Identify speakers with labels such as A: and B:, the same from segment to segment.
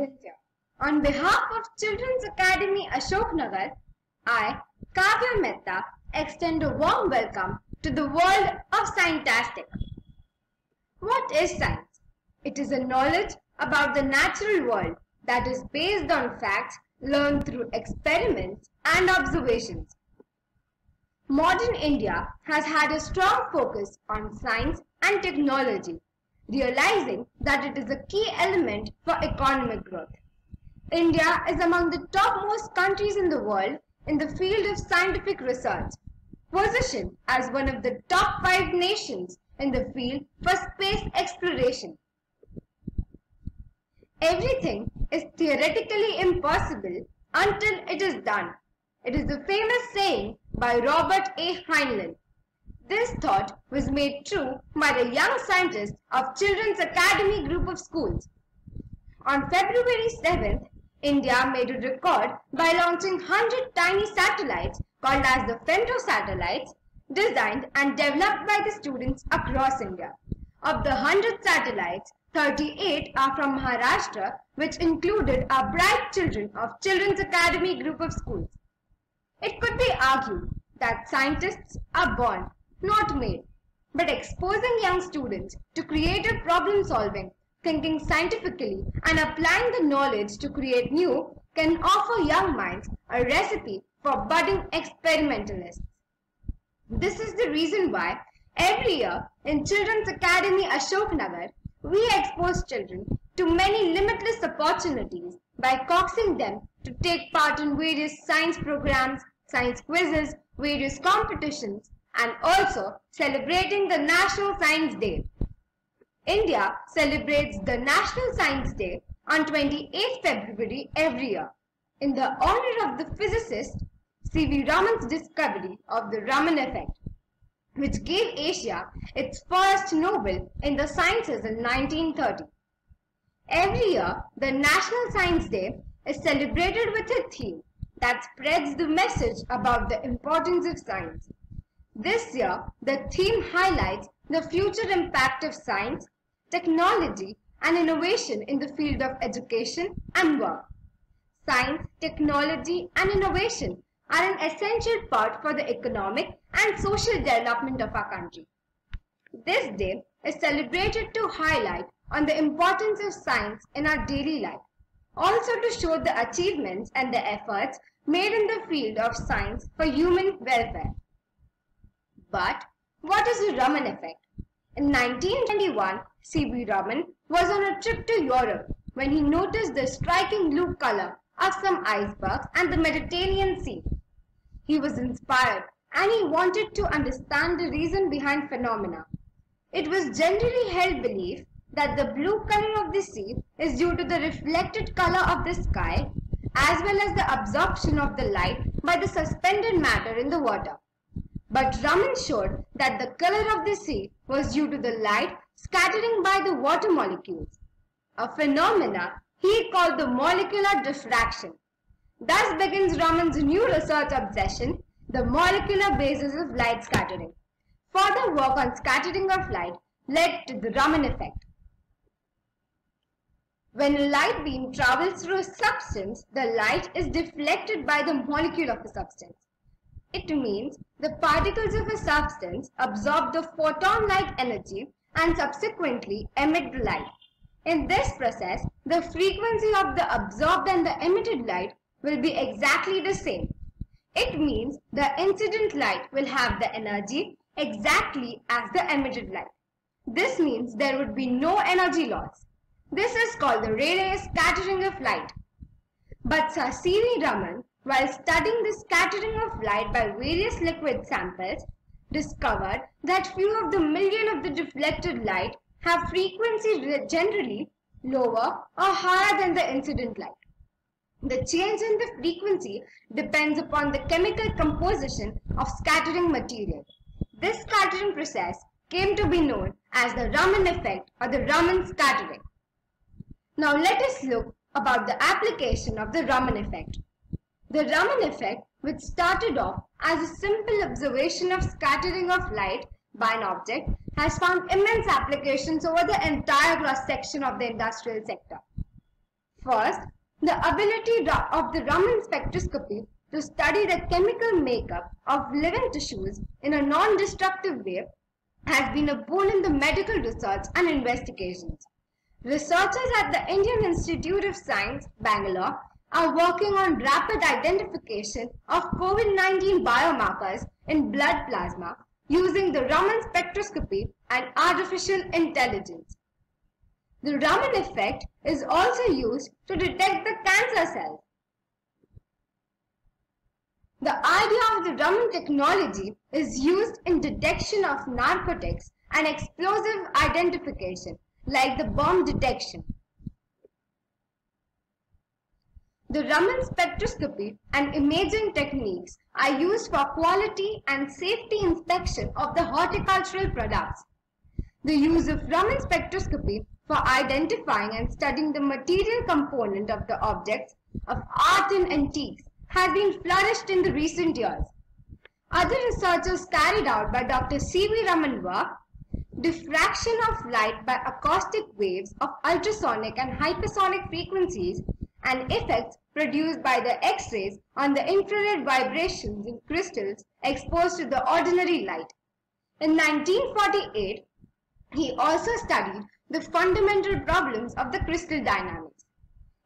A: India. On behalf of Children's Academy Ashoknagar, I, Kavya Mehta, extend a warm welcome to the world of Scientastic. What is science? It is a knowledge about the natural world that is based on facts learned through experiments and observations. Modern India has had a strong focus on science and technology, realizing that it is a key element for economic growth. India is among the topmost countries in the world in the field of scientific research, positioned as one of the top 5 nations in the field for space exploration. Everything is theoretically impossible until it is done. It is a famous saying by Robert A. Heinlein. This thought was made true by the young scientists of Children's Academy group of schools. On February 7th, India made a record by launching 100 tiny satellites called as the femto satellites, designed and developed by the students across India. Of the 100 satellites, 38 are from Maharashtra, which included our bright children of Children's Academy group of schools. It could be argued that scientists are born, not made, but exposing young students to creative problem solving, thinking scientifically and applying the knowledge to create new can offer young minds a recipe for budding experimentalists. This is the reason why every year in Children's Academy Ashoknagar, we expose children to many limitless opportunities by coaxing them to take part in various science programs, science quizzes, various competitions, and also celebrating the National Science Day. India celebrates the National Science Day on 28th February every year in the honor of the physicist C V Raman's discovery of the Raman Effect, which gave Asia its first Nobel in the sciences in 1930. Every year, the National Science Day is celebrated with a theme that spreads the message about the importance of science. This year, the theme highlights the future impact of science, technology, and innovation in the field of education and work. Science, technology, and innovation are an essential part for the economic and social development of our country. This day is celebrated to highlight on the importance of science in our daily life, also to show the achievements and the efforts made in the field of science for human welfare. But what is the Raman Effect? In 1921, C V Raman was on a trip to Europe when he noticed the striking blue color of some icebergs and the Mediterranean Sea. He was inspired and he wanted to understand the reason behind phenomena. It was generally held belief that the blue color of the sea is due to the reflected color of the sky as well as the absorption of the light by the suspended matter in the water. But Raman showed that the color of the sea was due to the light scattering by the water molecules, a phenomena he called the molecular diffraction. Thus begins Raman's new research obsession, the molecular basis of light scattering. Further work on scattering of light led to the Raman effect. When a light beam travels through a substance, the light is deflected by the molecule of a substance. It means the particles of a substance absorb the photon-like energy and subsequently emit the light. In this process, the frequency of the absorbed and the emitted light will be exactly the same. It means the incident light will have the energy exactly as the emitted light. This means there would be no energy loss. This is called the Rayleigh scattering of light. But Sir C V Raman, while studying the scattering of light by various liquid samples, discovered that few of the million of the deflected light have frequency generally lower or higher than the incident light. The change in the frequency depends upon the chemical composition of scattering material. This scattering process came to be known as the Raman effect or the Raman scattering. Now let us look about the application of the Raman effect. The Raman effect, which started off as a simple observation of scattering of light by an object, has found immense applications over the entire cross-section of the industrial sector. First, the ability of the Raman spectroscopy to study the chemical makeup of living tissues in a non-destructive way has been a boon in the medical research and investigations. Researchers at the Indian Institute of Science, Bangalore, are working on rapid identification of COVID-19 biomarkers in blood plasma using the Raman spectroscopy and artificial intelligence. The Raman effect is also used to detect the cancer cells. The idea of the Raman technology is used in detection of narcotics and explosive identification, like the bomb detection. The Raman spectroscopy and imaging techniques are used for quality and safety inspection of the horticultural products. The use of Raman spectroscopy for identifying and studying the material component of the objects of art and antiques has been flourished in the recent years. Other researchers carried out by Dr. C V Raman work, diffraction of light by acoustic waves of ultrasonic and hypersonic frequencies and effects produced by the X-rays on the infrared vibrations in crystals exposed to the ordinary light. In 1948, he also studied the fundamental problems of the crystal dynamics.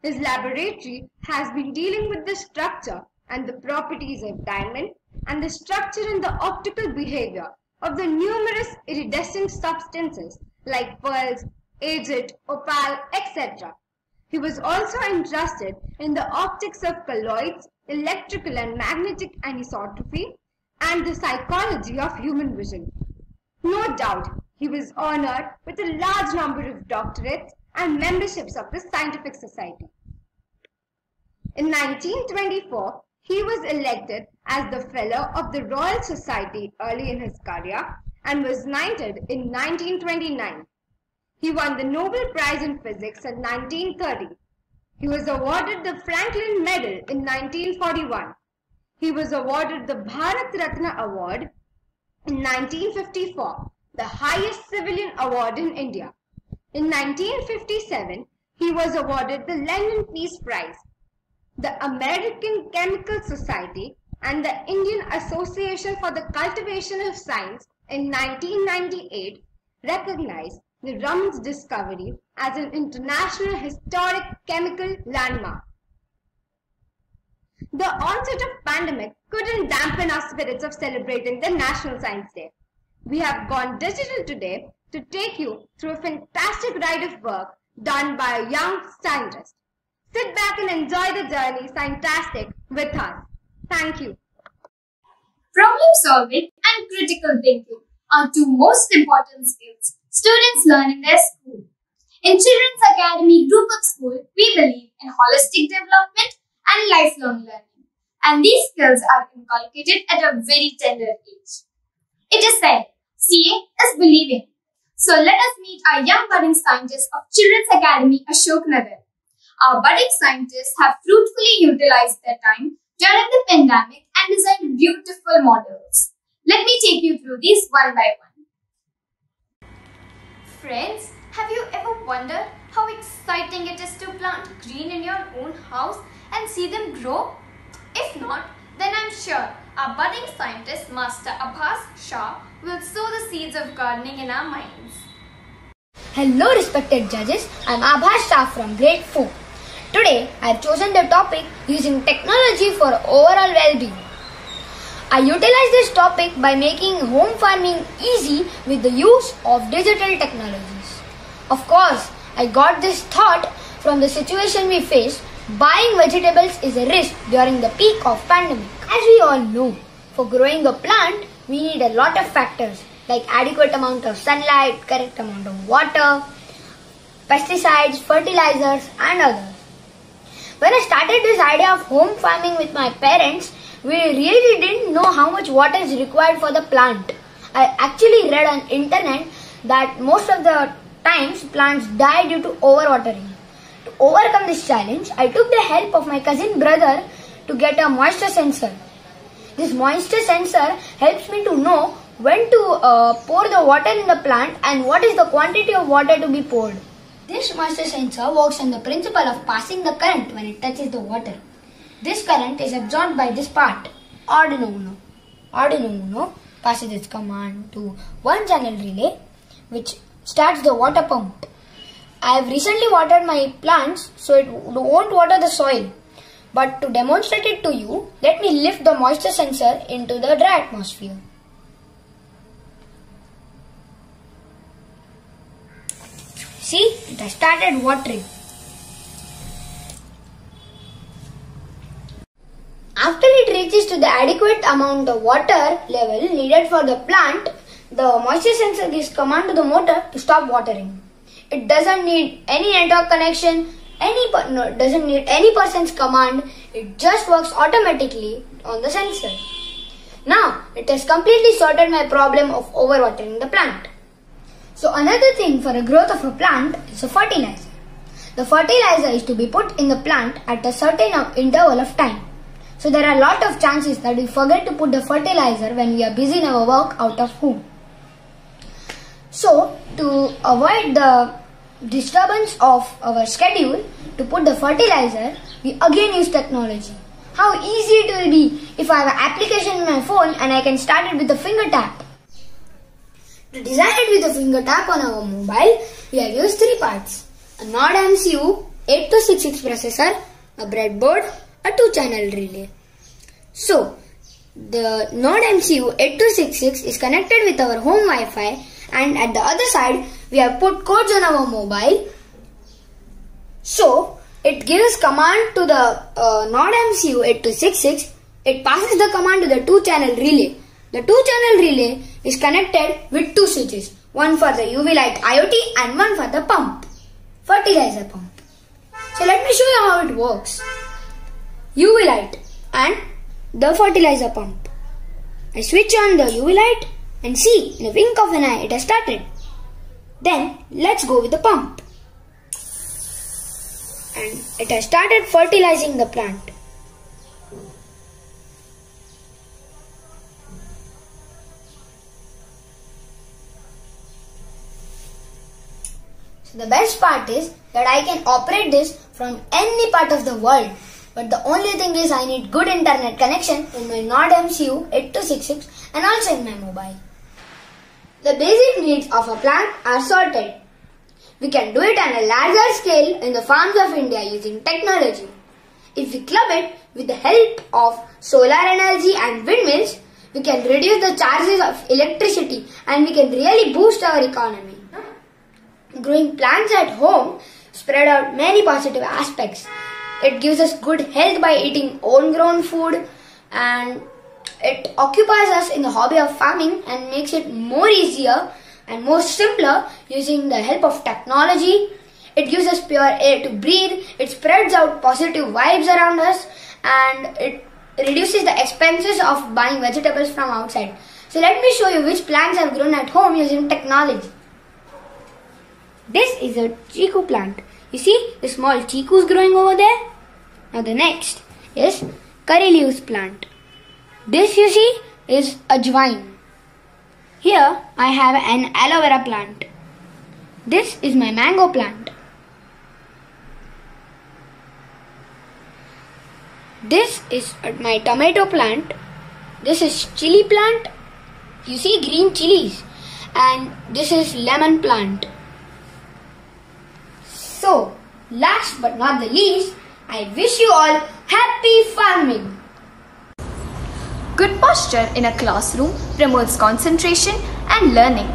A: His laboratory has been dealing with the structure and the properties of diamond and the structure and the optical behavior of the numerous iridescent substances like pearls, agate, opal, etc. He was also interested in the optics of colloids, electrical and magnetic anisotropy, and the psychology of human vision. No doubt, he was honored with a large number of doctorates and memberships of the Scientific Society. In 1924, he was elected as the Fellow of the Royal Society early in his career and was knighted in 1929. He won the Nobel Prize in Physics in 1930. He was awarded the Franklin Medal in 1941. He was awarded the Bharat Ratna Award in 1954, the highest civilian award in India. In 1957, he was awarded the Lenin Peace Prize. The American Chemical Society and the Indian Association for the Cultivation of Science in 1998 recognized the Raman's discovery as an international historic chemical landmark. The onset of pandemic couldn't dampen our spirits of celebrating the National Science Day. We have gone digital today to take you through a fantastic ride of work done by a young scientist. Sit back and enjoy the journey Scientastic with us. Thank you.
B: Problem solving and critical thinking are two most important skills students learn in their school. In Children's Academy Group of School, we believe in holistic development and lifelong learning, and these skills are inculcated at a very tender age. It is said, seeing is believing. So let us meet our young budding scientists of Children's Academy Ashok Nagar. Our budding scientists have fruitfully utilized their time during the pandemic and designed beautiful models. Let me take you through these one by one. Friends, have you ever wondered how exciting it is to plant green in your own house and see them grow? If not, then I'm sure our budding scientist Master Abbas Shah will sow the seeds of gardening in our minds.
C: Hello respected judges, I'm Abbas Shah from grade 4. Today I have chosen the topic using technology for overall well-being. I utilize this topic by making home farming easy with the use of digital technologies. Of course, I got this thought from the situation we face. Buying vegetables is a risk during the peak of pandemic. As we all know, for growing a plant, we need a lot of factors like adequate amount of sunlight, correct amount of water, pesticides, fertilizers and others. When I started this idea of home farming with my parents, we really didn't know how much water is required for the plant. I actually read on internet that most of the times plants die due to overwatering. To overcome this challenge, I took the help of my cousin brother to get a moisture sensor. This moisture sensor helps me to know when to pour the water in the plant and what is the quantity of water to be poured. This moisture sensor works on the principle of passing the current when it touches the water. This current is absorbed by this part, Arduino Uno. Arduino Uno passes its command to one channel relay which starts the water pump. I have recently watered my plants so it won't water the soil. But to demonstrate it to you, let me lift the moisture sensor into the dry atmosphere. See, it has started watering. After it reaches to the adequate amount of water level needed for the plant, the moisture sensor gives command to the motor to stop watering. It doesn't need any network connection, doesn't need any person's command. It just works automatically on the sensor. Now, it has completely sorted my problem of overwatering the plant. So another thing for the growth of a plant is a fertilizer. The fertilizer is to be put in the plant at a certain interval of time. So there are a lot of chances that we forget to put the fertilizer when we are busy in our work out of home. So to avoid the disturbance of our schedule, to put the fertilizer, we again use technology. How easy it will be if I have an application in my phone and I can start it with a finger tap. To design it with a finger tap on our mobile, we have used three parts: a Node MCU, 8266 processor, a breadboard, a 2-channel relay. So, the Node MCU 8266 is connected with our home Wi-Fi, and at the other side, we have put codes on our mobile. So, it gives command to the Node MCU 8266. It passes the command to the 2-channel relay. The 2-channel relay is connected with two switches, one for the UV light IoT and one for the pump, fertilizer pump. So let me show you how it works. UV light and the fertilizer pump. I switch on the UV light and see, in a wink of an eye it has started. Then let's go with the pump. And it has started fertilizing the plant. So the best part is that I can operate this from any part of the world. But the only thing is I need good internet connection in my Node MCU 8266 and also in my mobile. The basic needs of a plant are sorted. We can do it on a larger scale in the farms of India using technology. If we club it with the help of solar energy and windmills, we can reduce the charges of electricity and we can really boost our economy. Growing plants at home spread out many positive aspects. It gives us good health by eating own grown food, and it occupies us in the hobby of farming and makes it more easier and more simpler using the help of technology. It gives us pure air to breathe. It spreads out positive vibes around us, and it reduces the expenses of buying vegetables from outside. So let me show you which plants I've grown at home using technology. This is a chiku plant. You see the small chikus growing over there? Now the next is curry leaves plant. This you see is ajwain. Here I have an aloe vera plant. This is my mango plant. This is my tomato plant. This is chili plant. You see green chilies. And this is lemon plant. So, last but not the least, I wish you all happy farming.
B: Good posture in a classroom promotes concentration and learning.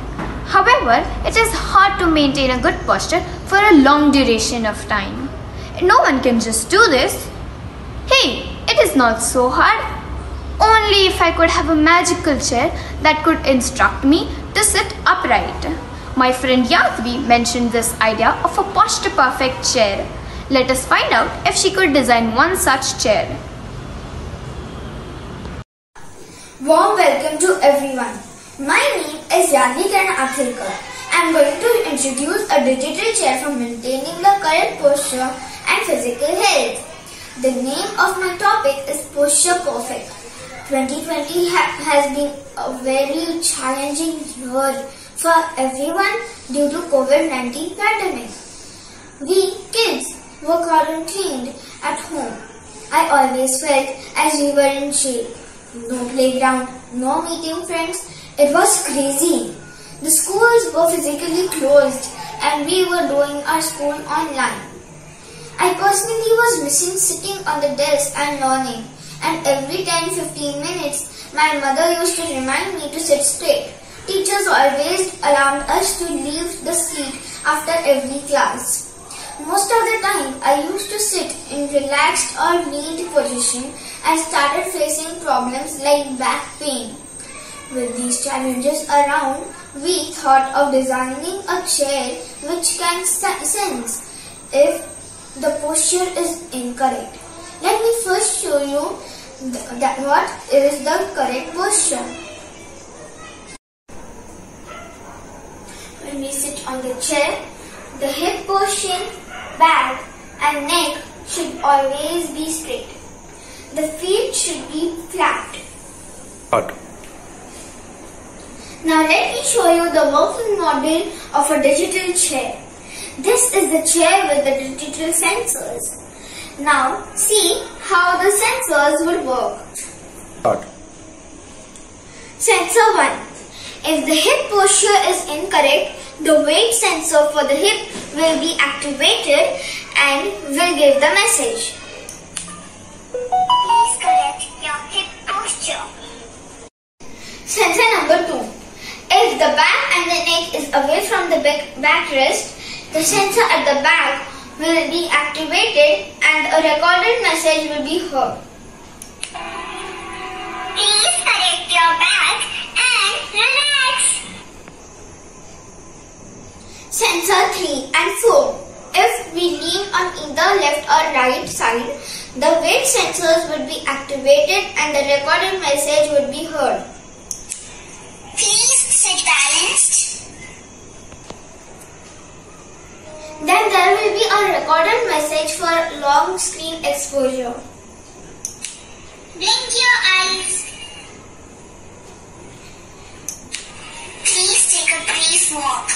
B: However, it is hard to maintain a good posture for a long duration of time. No one can just do this. Hey, it is not so hard. Only if I could have a magical chair that could instruct me to sit upright. My friend Yasvi mentioned this idea of a posture perfect chair. Let us find out if she could design one such chair.
D: Warm welcome to everyone. My name is Yasvi Akhilkar. I am going to introduce a digital chair for maintaining the correct posture and physical health. The name of my topic is Posture Perfect. 2020 has been a very challenging year for everyone due to COVID-19 pandemic. We kids were quarantined at home. I always felt as we were in jail. No playground, no meeting friends. It was crazy. The schools were physically closed and we were doing our school online. I personally was missing sitting on the desk and learning, and every 10-15 minutes my mother used to remind me to sit straight. Teachers always allowed us to leave the seat after every class. Most of the time I used to sit in relaxed or leaned position and started facing problems like back pain. With these challenges around, we thought of designing a chair which can sense if the posture is incorrect. Let me first show you what is the correct posture. When we sit on the chair, the hip portion, back and neck should always be straight. The feet should be flat. Now let me show you the working model of a digital chair. This is the chair with the digital sensors. Now see how the sensors would work. Sensor 1. If the hip posture is incorrect, the weight sensor for the hip will be activated and will give the message. Please correct your hip posture. Sensor number 2. If the back and the neck is away from the backrest, the sensor at the back will be activated and a recorded message will be heard. Please correct your back and relax. Sensor 3 and 4. If we lean on either left or right side, the weight sensors would be activated and the recorded message would be heard. Please sit balanced. Then there will be a recorded message for long screen exposure. Blink your eyes. Please take a brief walk.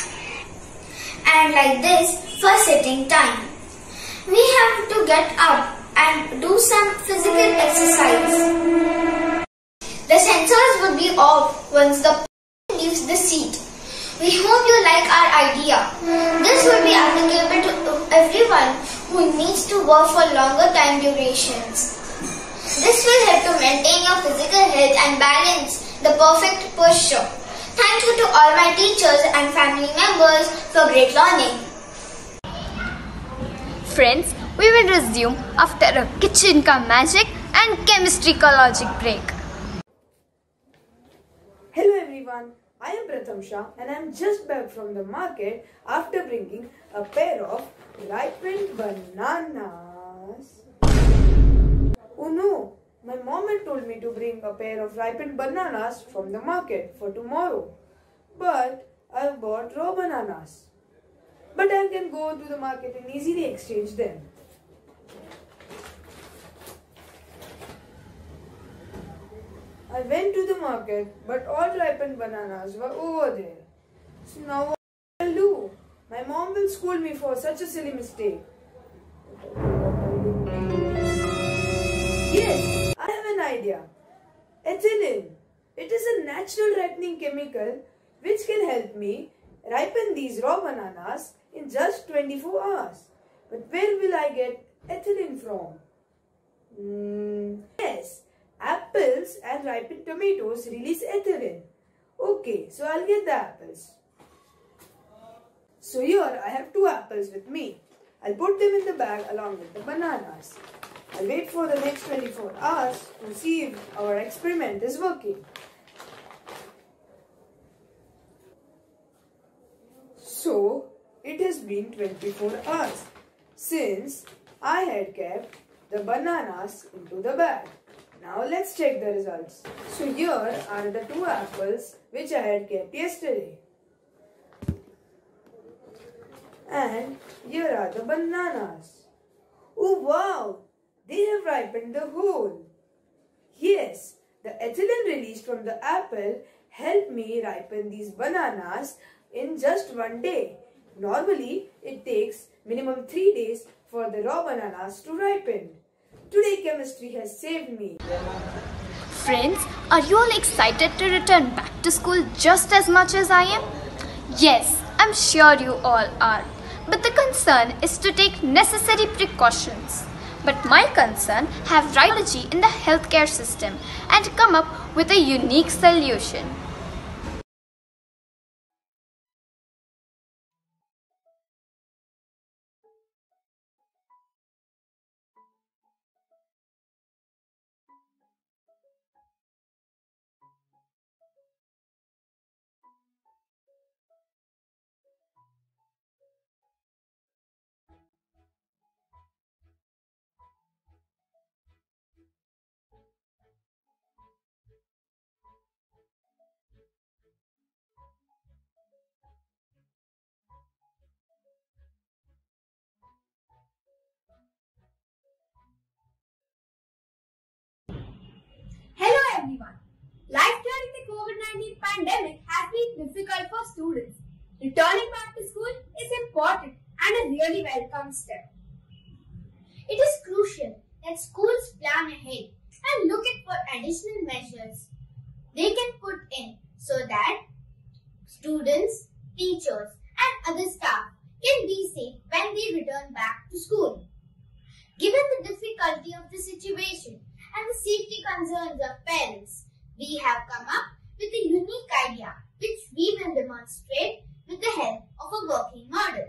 D: And like this for sitting time. We have to get up and do some physical exercise. The sensors would be off once the person leaves the seat. We hope you like our idea. This will be applicable to everyone who needs to work for longer time durations. This will help to maintain your physical health and balance the perfect posture. Thank you to all my teachers and family members for great learning.
E: Friends, we will resume after a kitchen ka magic and chemistry ka logic break.
F: Hello everyone, I am Prathamsha and I am just back from the market after bringing a pair of ripened bananas. Oh no, my mom had told me to bring a pair of ripened bananas from the market for tomorrow. But I bought raw bananas. But I can go to the market and easily exchange them. I went to the market, but all ripened bananas were over there. So now what will I do? My mom will scold me for such a silly mistake. Yes, I have an idea. Ethylene. It is a natural ripening chemical which can help me ripen these raw bananas in just 24 hours. But where will I get ethylene from? Yes. Apples and ripened tomatoes release ethylene. Okay, so I'll get the apples. So here I have 2 apples with me. I'll put them in the bag along with the bananas. I'll wait for the next 24 hours to see if our experiment is working. So, it has been 24 hours since I had kept the bananas into the bag. Now let's check the results. So here are the 2 apples which I had kept yesterday. And here are the bananas. Oh wow! They have ripened the whole. Yes, the ethylene released from the apple helped me ripen these bananas in just one day. Normally, it takes minimum 3 days for the raw bananas to ripen. Today, chemistry has saved me.
E: Friends, are you all excited to return back to school just as much as I am? Yes, I'm sure you all are. But the concern is to take necessary precautions. But my concern have biology in the healthcare system and come up with a unique solution.
D: Hello everyone. Life during the COVID-19 pandemic has been difficult for students. Returning back to school is important and a really welcome step. It is crucial that schools plan ahead and look at for additional measures they can put in so that students, teachers and other staff can be safe when they return back to school. Given the difficulty of the situation and the safety concerns of parents, we have come up with a unique idea which we will demonstrate with the help of a working model.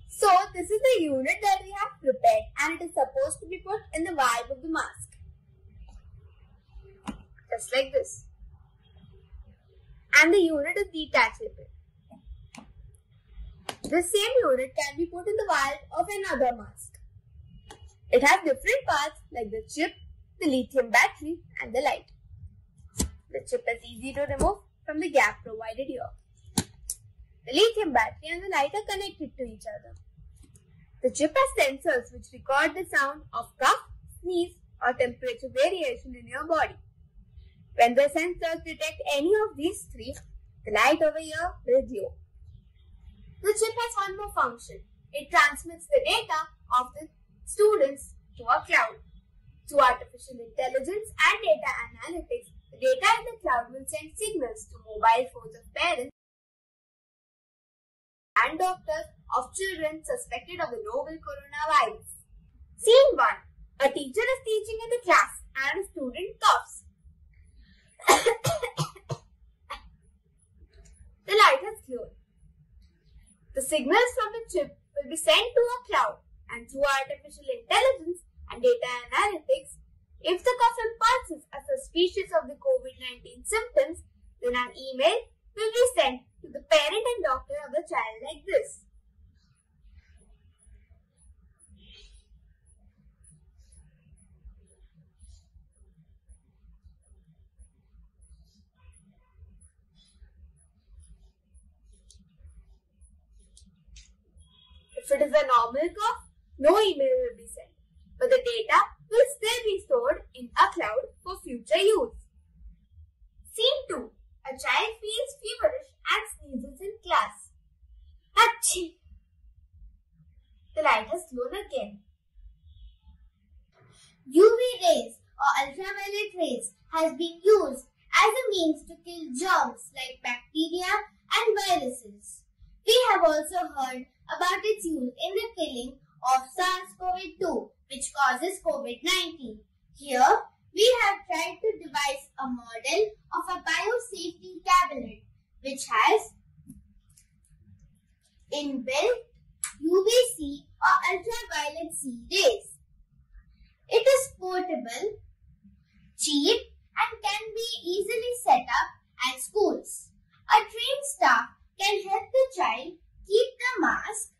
D: So, this is the unit that we have prepared and it is supposed to be put in the valve of the mask. Just like this. And the unit is detachable. This same unit can be put in the valve of another mask. It has different parts like the chip, the lithium battery and the light. The chip is easy to remove from the gap provided here. The lithium battery and the light are connected to each other. The chip has sensors which record the sound of cough, sneeze or temperature variation in your body. When the sensors detect any of these three, the light over here will glow. The chip has one more function. It transmits the data of the students to a cloud. Through artificial intelligence and data analytics, the data in the cloud will send signals to mobile phones of parents and doctors of children suspected of the novel coronavirus. Scene 1. A teacher is teaching in the class and a student coughs. The light has glowed. The signals from the chip will be sent to a cloud and through artificial intelligence and data analytics, if the cough impulses are suspicious of the COVID-19 symptoms, then an email will be sent to the parent and doctor of the child like this. If it is a normal cough, no email will be sent, but the data will still be stored in a cloud for future use. Scene 2. A child feels feverish and sneezes in class. Achoo! The light has glowed again. UV rays or ultraviolet rays has been used as a means to kill germs like bacteria and viruses. We have also heard about its use in the killing of SARS-CoV-2, which causes COVID-19. Here, we have tried to devise a model of a biosafety cabinet which has inbuilt UVC or ultraviolet C rays. It is portable, cheap and can be easily set up at schools. A trained staff can help the child keep the mask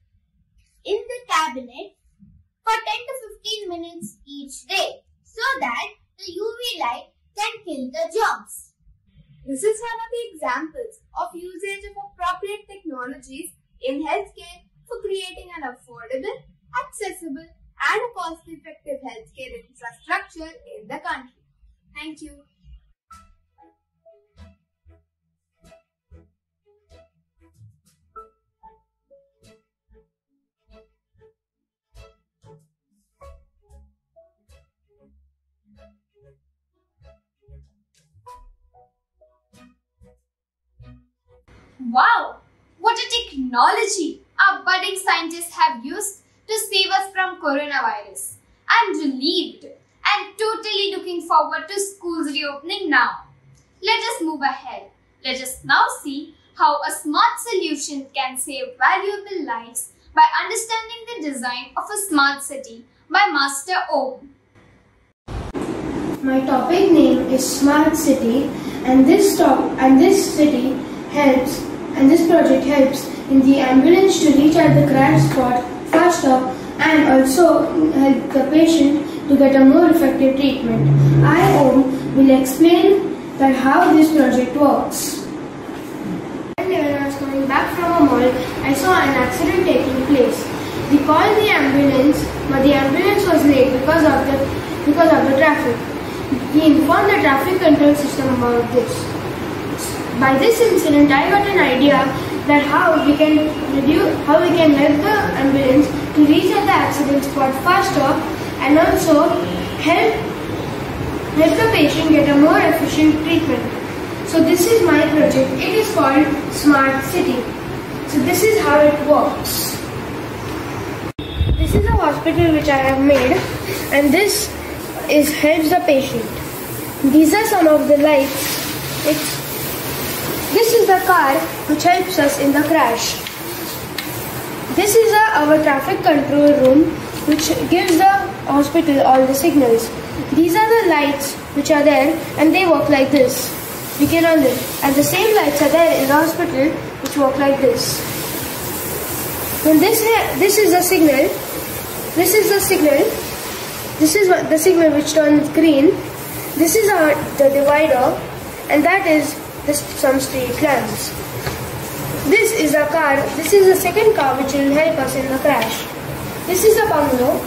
D: in the cabinet for 10 to 15 minutes each day so that the UV light can kill the germs. This is one of the examples of usage of appropriate technologies in healthcare for creating an affordable, accessible and a cost-effective healthcare infrastructure in the country. Thank you.
B: Wow! What a technology our budding scientists have used to save us from coronavirus. I'm relieved and totally looking forward to schools reopening now. Let us move ahead. Let us now see how a smart solution can save valuable lives by understanding the design of a smart city by Master Om.
G: My topic name is Smart City, and this project helps in the ambulance to reach at the crash spot faster and also help the patient to get a more effective treatment. I, Om, will explain that how this project works. When I was coming back from a mall, I saw an accident taking place. We called the ambulance, but the ambulance was late because of the traffic. We informed the traffic control system about this. By this incident, I got an idea that how we can help the ambulance to reach at the accident spot faster and also help the patient get a more efficient treatment. So this is my project. It is called Smart City. So this is how it works. This is a hospital which I have made, and this helps the patient. These are some of the lights. This is the car which helps us in the crash. This is our traffic control room which gives the hospital all the signals. These are the lights which are there, and they work like this. We can on it. And the same lights are there in the hospital which work like this. When this is the signal. This is the signal. This is the signal which turns green. This is the divider, and that is some street lamps. This is a car. This is the second car which will help us in the crash. This is a bungalow,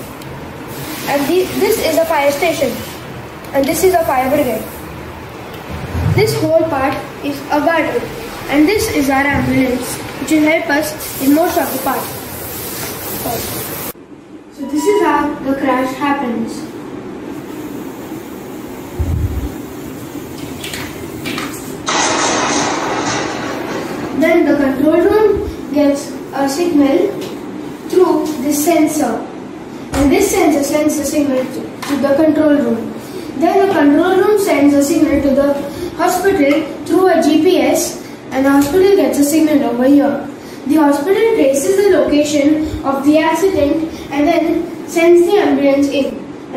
G: and this is a fire station, and this is a fire brigade. This whole part is a garden, and this is our ambulance which will help us in most of the part. So this is how the crash happens. Then the control room gets a signal through this sensor, and this sensor sends the signal to the control room. Then the control room sends a signal to the hospital through a GPS, and the hospital gets a signal over here. The hospital traces the location of the accident and then sends the ambulance in.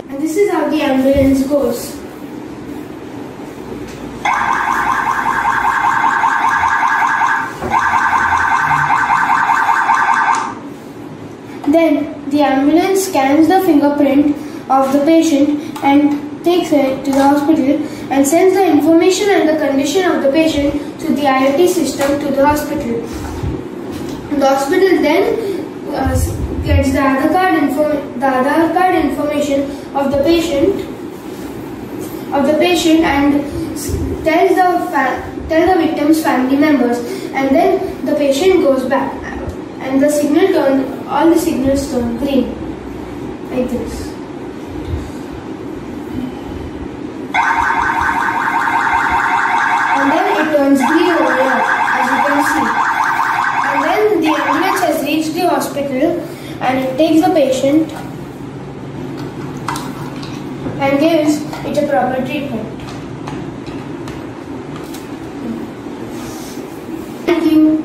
G: And this is how the ambulance goes. Then the ambulance scans the fingerprint of the patient and takes it to the hospital and sends the information and the condition of the patient to the IoT system to the hospital. The hospital then gets the Aadhaar card information of the patient and tell the victim's family members, and then the patient goes back, and all the signals turn green like this. And then it turns green over here, as you can see. And then the ambulance has reached the hospital, and it takes the patient and gives it a proper treatment. Thank you.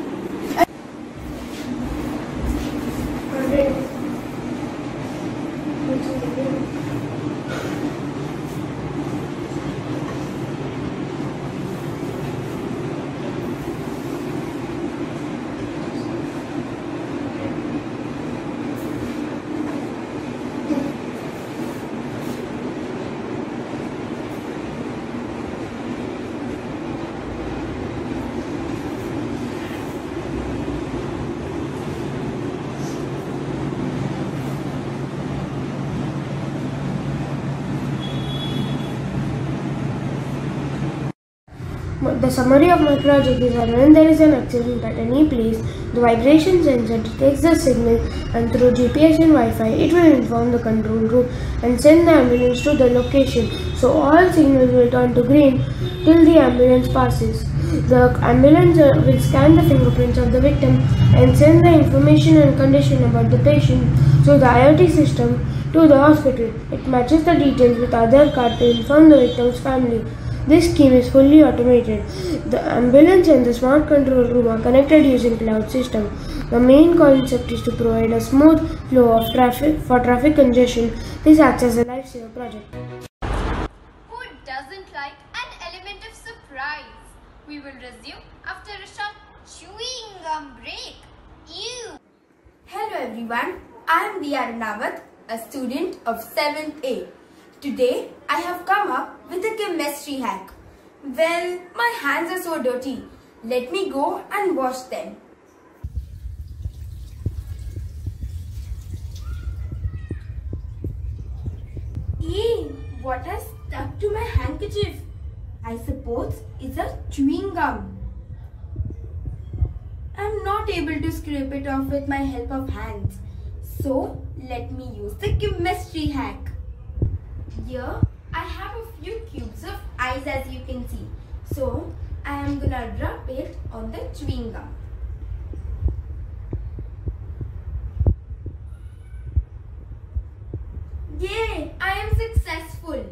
G: The summary of my project is that when there is an accident at any place, the vibration sensor detects the signal and through GPS and Wi-Fi, it will inform the control room and send the ambulance to the location. So all signals will turn to green till the ambulance passes. The ambulance will scan the fingerprints of the victim and send the information and condition about the patient through the IoT system to the hospital. It matches the details with Aadhaar card to inform the victim's family. This scheme is fully automated. The ambulance and the smart control room are connected using cloud system. The main concept is to provide a smooth flow of traffic for traffic congestion. This acts as a lifesaver project.
E: Who doesn't like an element of surprise? We will resume after a short chewing gum break. Ew!
H: Hello everyone, I am Diya Ranawat, a student of 7th A. Today I have come up with a chemistry hack. Well, my hands are so dirty. Let me go and wash them. Ew, what has stuck to my handkerchief? I suppose it's a chewing gum. I'm not able to scrape it off with my help of hands. So, let me use the chemistry hack. Here, I have a few cubes of ice as you can see. So, I am gonna rub it on the chewing gum. Yay! I am successful.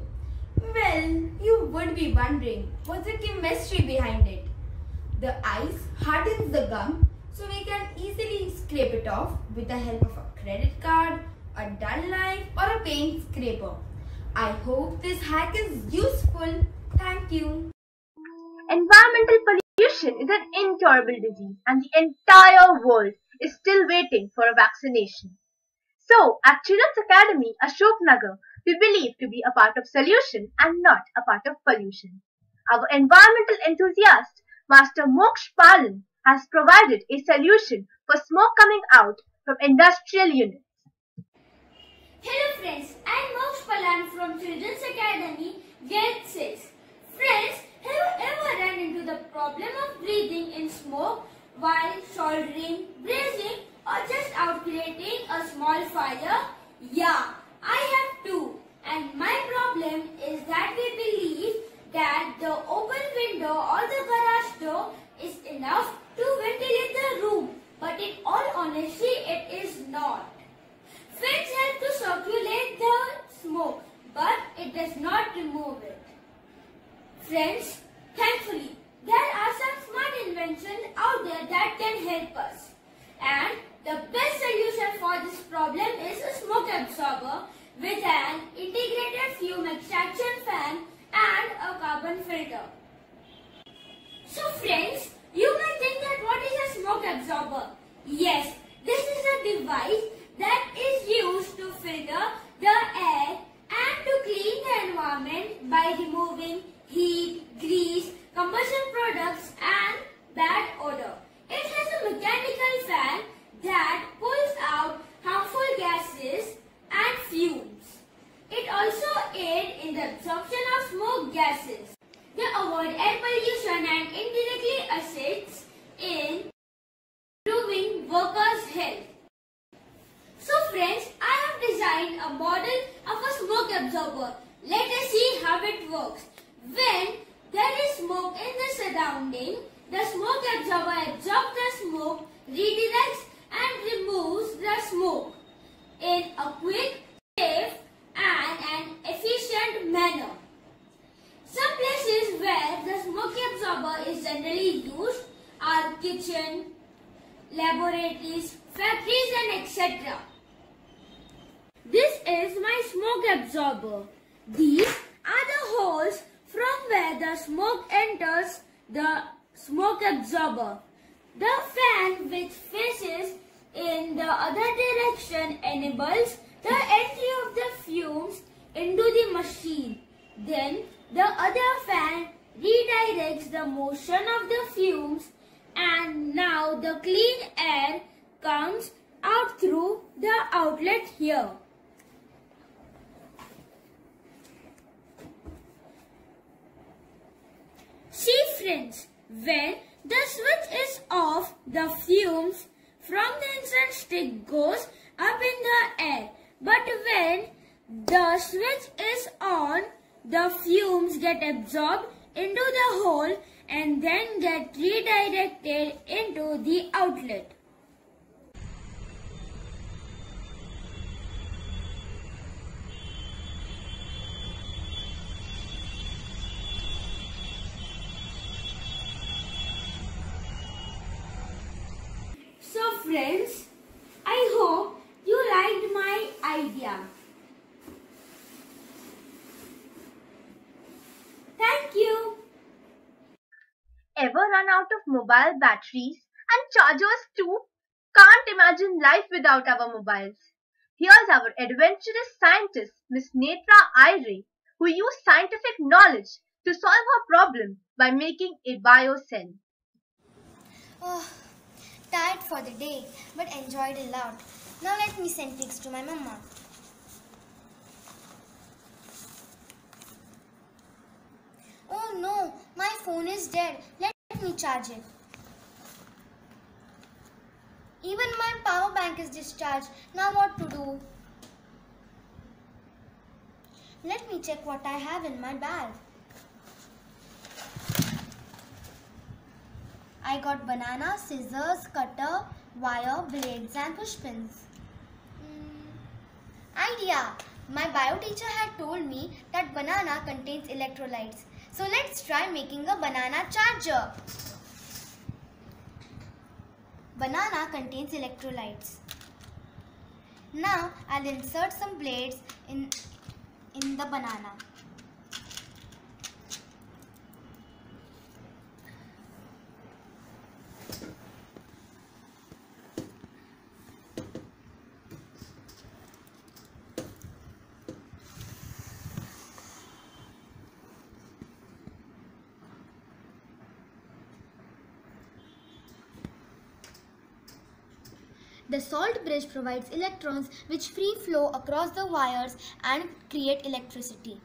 H: Well, you would be wondering what's the chemistry behind it. The ice hardens the gum so we can easily scrape it off with the help of a credit card, a dull knife or a paint scraper. I hope this hack is useful. Thank you.
A: Environmental pollution is an incurable disease and the entire world is still waiting for a vaccination. So, at Children's Academy, Ashok Nagar, we believe to be a part of solution and not a part of pollution. Our environmental enthusiast, Master Moksh Palan, has provided a solution for smoke coming out from industrial units.
D: Hello friends, I am Moksh Palan from Children's Academy, Grade 6. Friends, have you ever run into the problem of breathing in smoke while soldering, brazing or just out creating a small fire? Yeah, I have too. And my problem is that we believe that the open window or the garage door is enough to ventilate the room. But in all honesty, it is not. Fans help to circulate the smoke, but it does not remove it. Friends, thankfully, there are some smart inventions out there that can help us. And the best solution for this problem is a smoke absorber with an integrated fume extraction fan and a carbon filter. So friends, you may think that what is a smoke absorber? Yes, this is a device that is used to filter the air and to clean the environment by removing heat, grease, combustion products and bad odor. It has a mechanical fan that pulls out harmful gases and fumes. It also aids in the absorption of smoke gases. They avoid air pollution and indirectly assists in improving workers' health. So friends, I have designed a model of a smoke absorber. Let us see how it works. When there is smoke in the surrounding, the smoke absorber absorbs the smoke, redirects and removes the smoke in a quick, safe and an efficient manner. Some places where the smoke absorber is generally used are kitchen, laboratories, factories and etc. This is my smoke absorber. These are the holes from where the smoke enters the smoke absorber. The fan which faces in the other direction enables the entry of the fumes into the machine. Then the other fan redirects the motion of the fumes and now the clean air comes out through the outlet here. See
G: seconds. When the switch is off, the fumes from the incense stick goes up in the air. But when the switch is on, the fumes get absorbed into the hole and then get redirected into the outlet. So friends, I hope you liked my idea. Thank you.
I: Ever run out of mobile batteries and chargers too? Can't imagine life without our mobiles. Here's our adventurous scientist, Miss Netra Ire, who used scientific knowledge to solve her problem by making a biocell.
C: Oh, tired for the day, but enjoyed a lot. Now let me send pics to my mama. Oh no, my phone is dead. Let me charge it. Even my power bank is discharged. Now what to do? Let me check what I have in my bag. I got banana, scissors, cutter, wire, blades and push pins. Idea! My bio teacher had told me that banana contains electrolytes. So let's try making a banana charger. Banana contains electrolytes. Now I'll insert some blades in the banana. The salt bridge provides electrons which free flow across the wires and create electricity.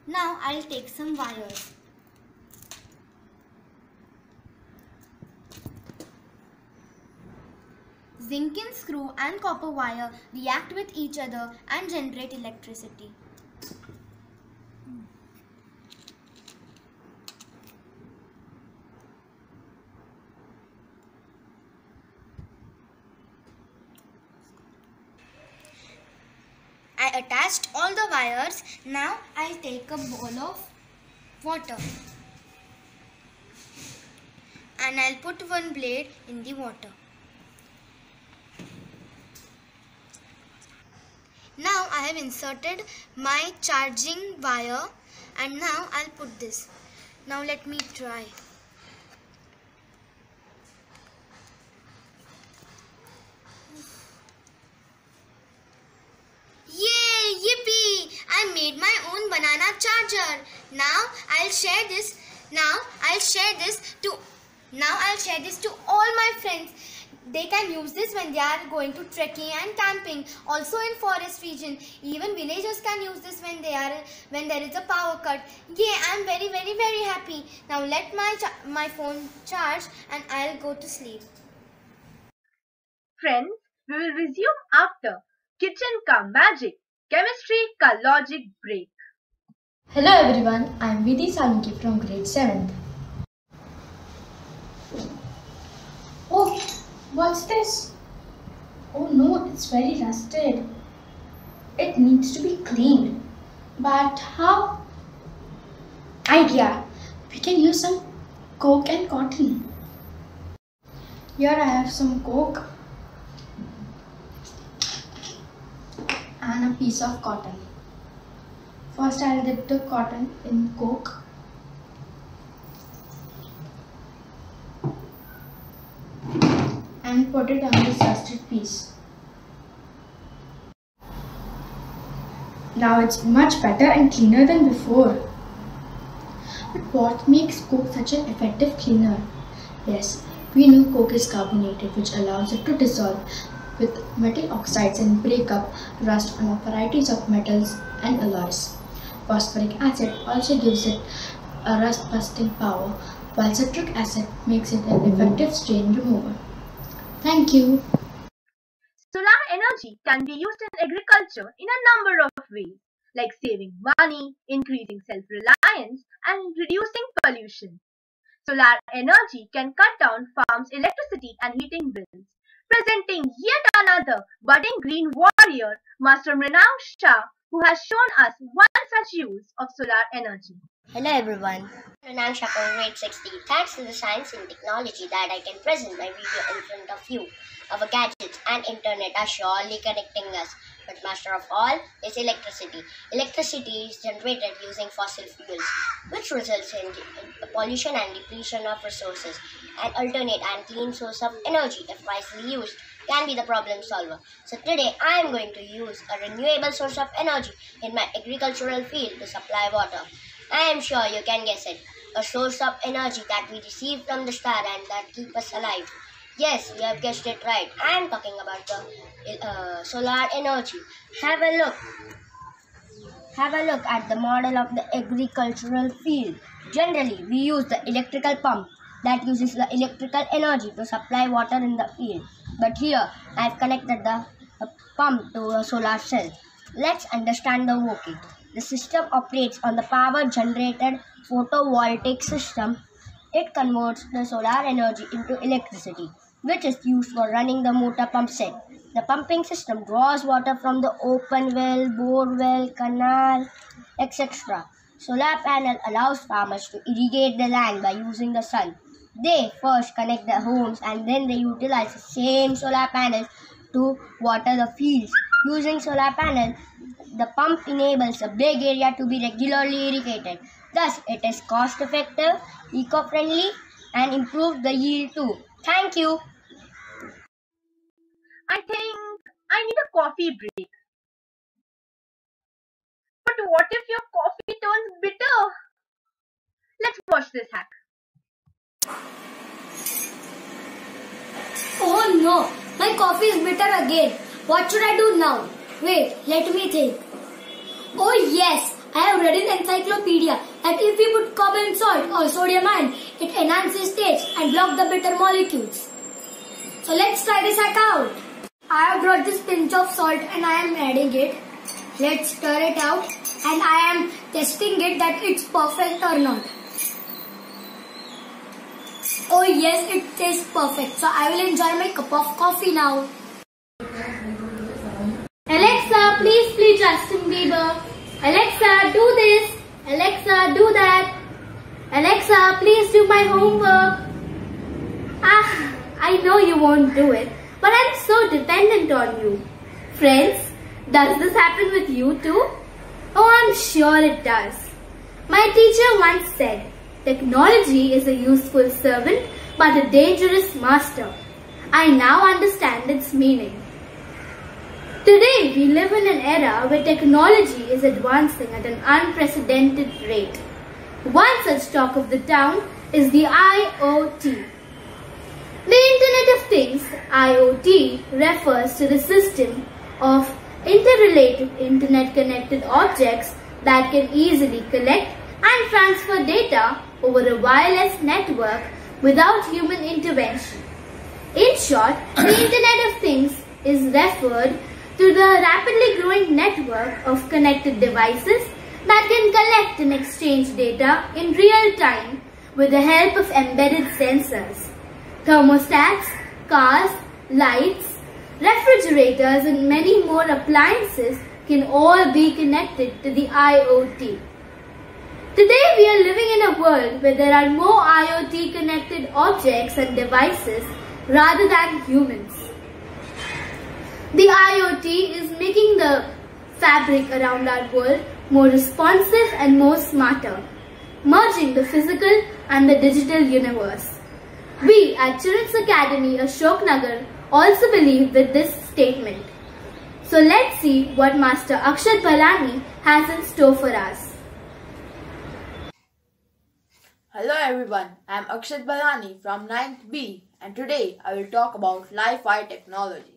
C: Now I'll take some wires. Zinc screw and copper wire react with each other and generate electricity. I attached all the wires. Now I'll take a bowl of water and I'll put one blade in the water. Now I have inserted my charging wire and now I'll put this. Now let me try. Yay! Yippee! I made my own banana charger. Now I'll share this to all my friends. They can use this when they are going to trekking and camping. Also in forest region, even villagers can use this when there is a power cut. Yeah, I'm very happy. Now let my phone charge and I'll go to sleep.
I: Friends, we will resume after Kitchen ka Magic, Chemistry ka Logic break.
J: Hello everyone, I am Vidhi Salunki from grade 7th. Oh, what's this? Oh no, it's very rusted. It needs to be cleaned. But how? Idea! We can use some Coke and cotton. Here I have some Coke and a piece of cotton. First I'll dip the cotton in Coke. And put it on this rusted piece. Now it's much better and cleaner than before. But what makes Coke such an effective cleaner? Yes, we know Coke is carbonated, which allows it to dissolve with metal oxides and break up rust on varieties of metals and alloys. Phosphoric acid also gives it a rust-busting power, while citric acid makes it an effective stain remover. Thank you.
I: Solar energy can be used in agriculture in a number of ways, like saving money, increasing self-reliance, and reducing pollution. Solar energy can cut down farms' electricity and heating bills, presenting yet another budding green warrior, Master Raman Shah, who has shown us one such use of solar energy.
C: Hello everyone, I'm Raman Shah from grade 60. Thanks to the science and technology that I can present my video in front of you. Our gadgets and internet are surely connecting us, but master of all is electricity. Electricity is generated using fossil fuels, which results in pollution and depletion of resources. An alternate and clean source of energy, if wisely used, can be the problem solver. So today I am going to use a renewable source of energy in my agricultural field to supply water. I am sure you can guess it. A source of energy that we receive from the star and that keep us alive. Yes, you have guessed it right. I am talking about the solar energy. Have a look. Have a look at the model of the agricultural field. Generally, we use the electrical pump that uses the electrical energy to supply water in the field. But here, I have connected the pump to a solar cell. Let's understand the working. The system operates on the power-generated photovoltaic system. It converts the solar energy into electricity, which is used for running the motor pump set. The pumping system draws water from the open well, bore well, canal, etc. Solar panel allows farmers to irrigate the land by using the sun. They first connect their homes and then they utilize the same solar panels to water the fields. Using solar panel, the pump enables a big area to be regularly irrigated. Thus, it is cost-effective, eco-friendly, and improves the yield too. Thank you.
I: I think I need a coffee break. But what if your coffee turns bitter? Let's watch this hack.
C: Oh no, my coffee is bitter again. What should I do now? Wait, let me think. Oh yes, I have read in encyclopedia that if we put carbon salt or sodium ion, it enhances taste and blocks the bitter molecules. So let's try this hack out. I have brought this pinch of salt and I am adding it. Let's stir it out and I am testing it that it's perfect or not. Oh yes, it tastes perfect. So I will enjoy my cup of coffee now.
K: Alexa, please play Justin Bieber. Alexa, do this. Alexa, do that. Alexa, please do my homework. I know you won't do it, but I'm so dependent on you. Friends, does this happen with you too? Oh, I'm sure it does. My teacher once said, technology is a useful servant but a dangerous master. I now understand its meaning. Today, we live in an era where technology is advancing at an unprecedented rate. One such talk of the town is the IoT. The Internet of Things, IoT, refers to the system of interrelated internet-connected objects that can easily collect and transfer data over a wireless network without human intervention. In short, the Internet of Things is referred to the rapidly growing network of connected devices that can collect and exchange data in real time with the help of embedded sensors. Thermostats, cars, lights, refrigerators and many more appliances can all be connected to the IoT. Today we are living in a world where there are more IoT connected objects and devices rather than humans. The IoT is making the fabric around our world more responsive and more smarter, merging the physical and the digital universe. We at Children's Academy Ashoknagar also believe with this statement. So let's see what Master Akshat Balani has in store for us.
L: Hello everyone, I am Akshat Balani from 9th B and today I will talk about Li-Fi technology.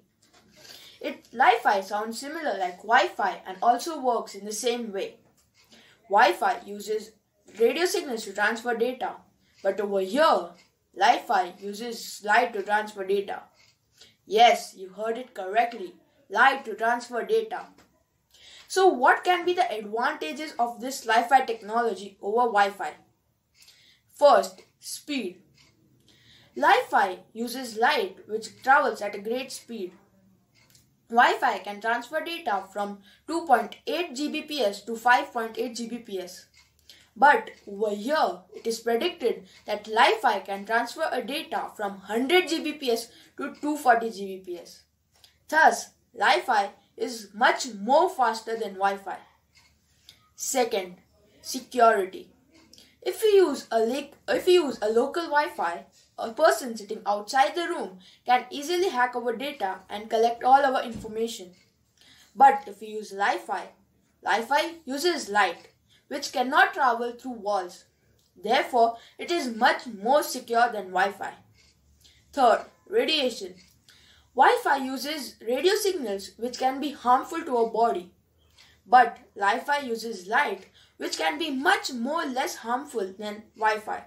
L: Li-Fi sounds similar like Wi-Fi and also works in the same way. Wi-Fi uses radio signals to transfer data. But over here, Wi-Fi uses light to transfer data. Yes, you heard it correctly. Light to transfer data. So what can be the advantages of this Wi-Fi technology over Wi-Fi? First, speed. Wi-Fi uses light which travels at a great speed. Wi-Fi can transfer data from 2.8 Gbps to 5.8 Gbps. But over here, it is predicted that Wi-Fi can transfer a data from 100 Gbps to 240 Gbps. Thus, Wi-Fi is much more faster than Wi-Fi. Second, security. If we use a local Wi-Fi, a person sitting outside the room can easily hack our data and collect all our information. But if we use Wi-Fi, Wi-Fi uses light, which cannot travel through walls. Therefore, it is much more secure than Wi-Fi. Third, radiation. Wi-Fi uses radio signals which can be harmful to our body. But Wi-Fi uses light which can be much more less harmful than Wi-Fi.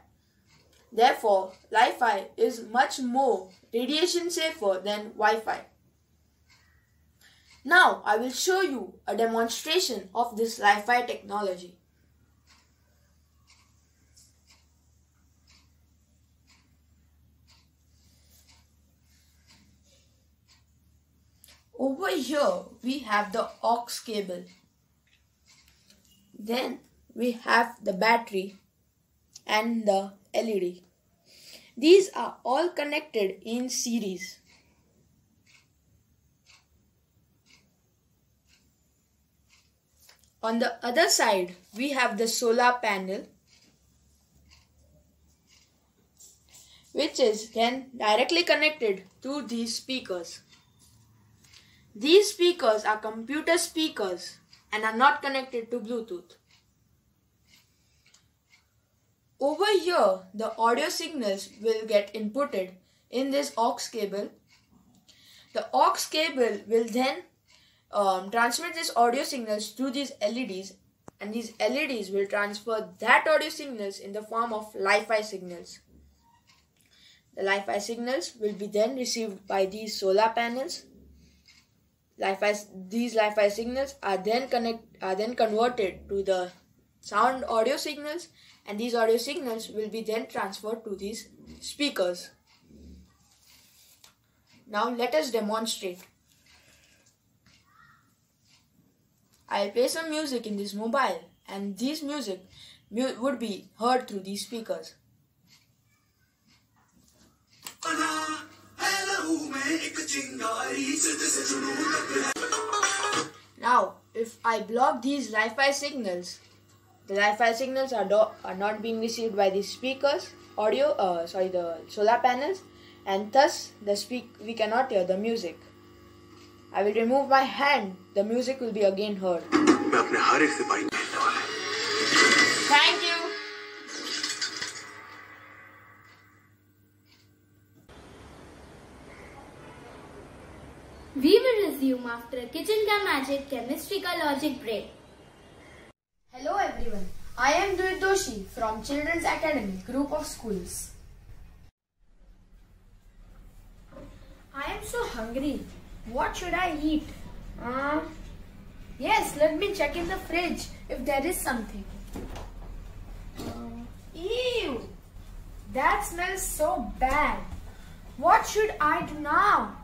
L: Therefore, Wi-Fi is much more radiation safer than Wi-Fi. Now, I will show you a demonstration of this Wi-Fi technology. Over here, we have the aux cable. Then we have the battery and the LED. These are all connected in series. On the other side, we have the solar panel, which is then directly connected to these speakers. These speakers are computer speakers and are not connected to Bluetooth. Over here, the audio signals will get inputted in this aux cable. The aux cable will then transmit these audio signals to these LEDs, and these LEDs will transfer that audio signals in the form of Wi-Fi signals. The Wi-Fi signals will be then received by these solar panels. These Wi-Fi signals are then converted to the sound audio signals, and these audio signals will be then transferred to these speakers. Now let us demonstrate. I'll play some music in this mobile, and this music would be heard through these speakers. Now, if I block these Wi-Fi signals, the Wi-Fi signals are not being received by these speakers, the solar panels, and thus we cannot hear the music. I will remove my hand. The music will be again heard. Thank you.
K: We will resume after a kitchen ka magic chemistry ka logic break.
G: Hello everyone, I am Dwit Doshi from Children's Academy Group of Schools. I am so hungry. What should I eat? Yes, let me check in the fridge if there is something. Ew! That smells so bad. What should I do now?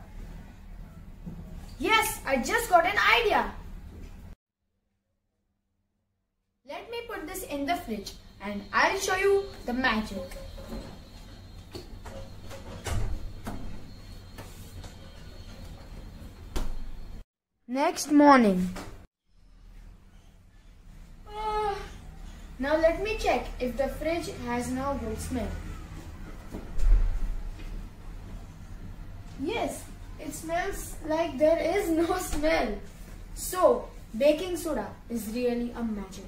G: Yes, I just got an idea. Let me put this in the fridge and I'll show you the magic. Next morning. Now let me check if the fridge has no good smell. Yes, it smells like there is no smell. So, baking soda is really a magic.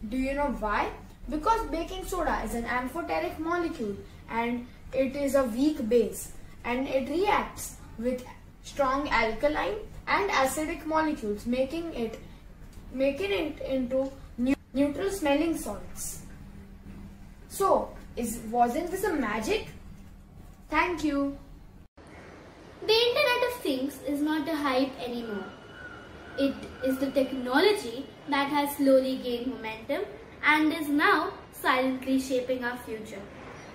G: Do you know why? Because baking soda is an amphoteric molecule and it is a weak base, and it reacts with strong alkaline and acidic molecules, making it into new.
H: neutral smelling salts. So, wasn't this a magic? Thank you.
K: The Internet of Things is not a hype anymore. It is the technology that has slowly gained momentum and is now silently shaping our future.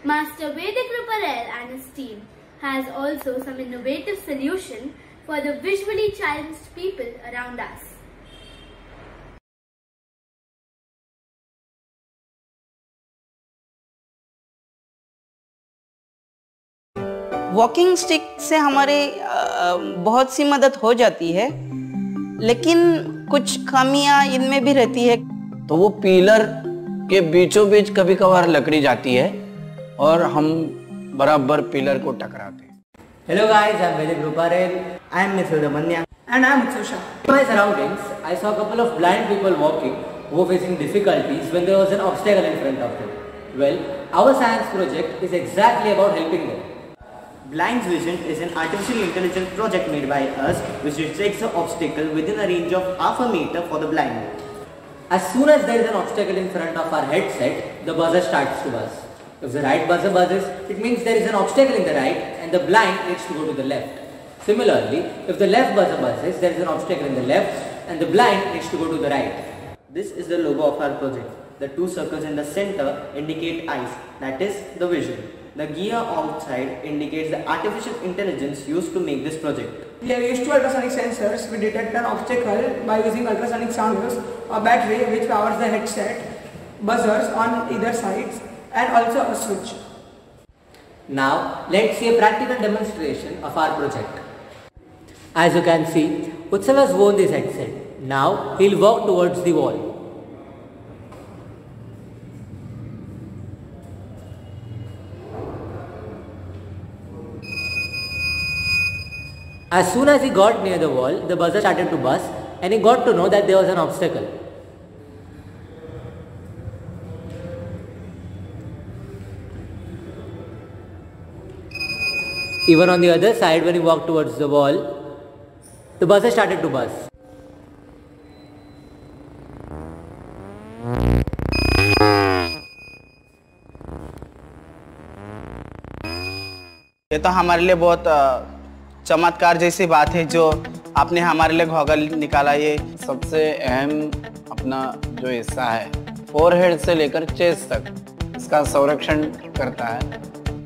K: Master Vedic Ruparel and his team has also some innovative solution for the visually challenged people around us.
M: Walking stick से हमारे बहुत सी मदद हो जाती है, लेकिन कुछ खामियां इनमें भी रहती है।
N: तो वो पिलर के बीचों बीच कभी कभार लकड़ी जाती है और हम बराबर पिलर को टकराते हैं।
O: Hello guys, I am Vedic Ruparel. I am Mr. Ramanya.
F: And I am Susha.
O: In my surroundings, I saw a couple of blind people walking who were facing difficulties when there was an obstacle in front of them. Well, our science project is exactly about helping them.
P: Blind's Vision is an artificial intelligence project made by us which detects the obstacle within a range of half a meter for the blind.
O: As soon as there is an obstacle in front of our headset, the buzzer starts to buzz. If the right buzzer buzzes, it means there is an obstacle in the right and the blind needs to go to the left. Similarly, if the left buzzer buzzes, there is an obstacle in the left and the blind needs to go to the right.
P: This is the logo of our project. The two circles in the center indicate eyes, that is the vision. The gear outside indicates the artificial intelligence used to make this project.
F: We have used two ultrasonic sensors. We detect an obstacle by using ultrasonic sound waves, a battery which powers the headset, buzzers on either sides, and also a switch.
O: Now, let's see a practical demonstration of our project. As you can see, Utsav has worn this headset. Now, he'll walk towards the wall. As soon as he got near the wall, the buzzer started to buzz and he got to know that there was an obstacle. Even on the other side, when he walked towards the wall, the buzzer started to buzz.
M: ये तो हमारे लिए बहुत चमत्कार जैसी बात है जो आपने हमारे लिए गॉगल निकाला। ये सबसे अहम अपना जो हिस्सा है, फोरहेड से लेकर चेस्ट तक, इसका संरक्षण करता है।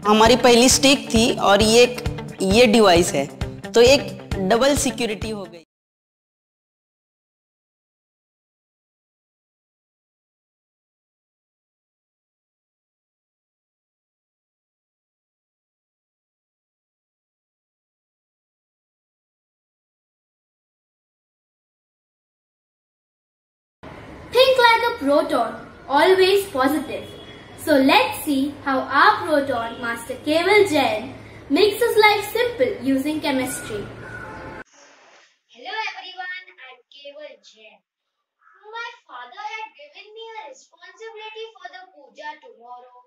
M: हमारी पहली स्टिक थी और ये डिवाइस है, तो एक डबल सिक्योरिटी हो गई।
K: Think like a proton, always positive. So let's see how our proton master Keval Jain makes his life simple using chemistry.
Q: Hello everyone, I'm Keval Jain. My father had given me a responsibility for the puja tomorrow.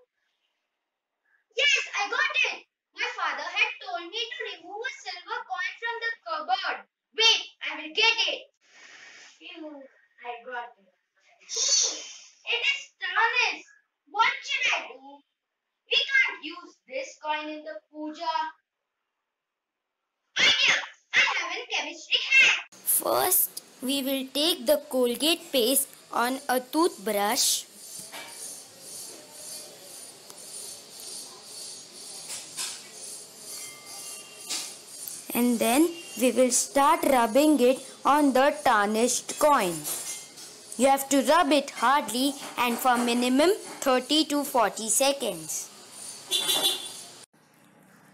Q: Yes, I got it. My father had told me to remove a silver coin from the cupboard. Wait, I will get it. Phew, I got it. It is tarnished. What should I do? We can't use this coin in the puja. Idea! I have a chemistry hack.
R: First, we will take the Colgate paste on a toothbrush. And then we will start rubbing it on the tarnished coin. You have to rub it hardly and for minimum 30 to 40 seconds.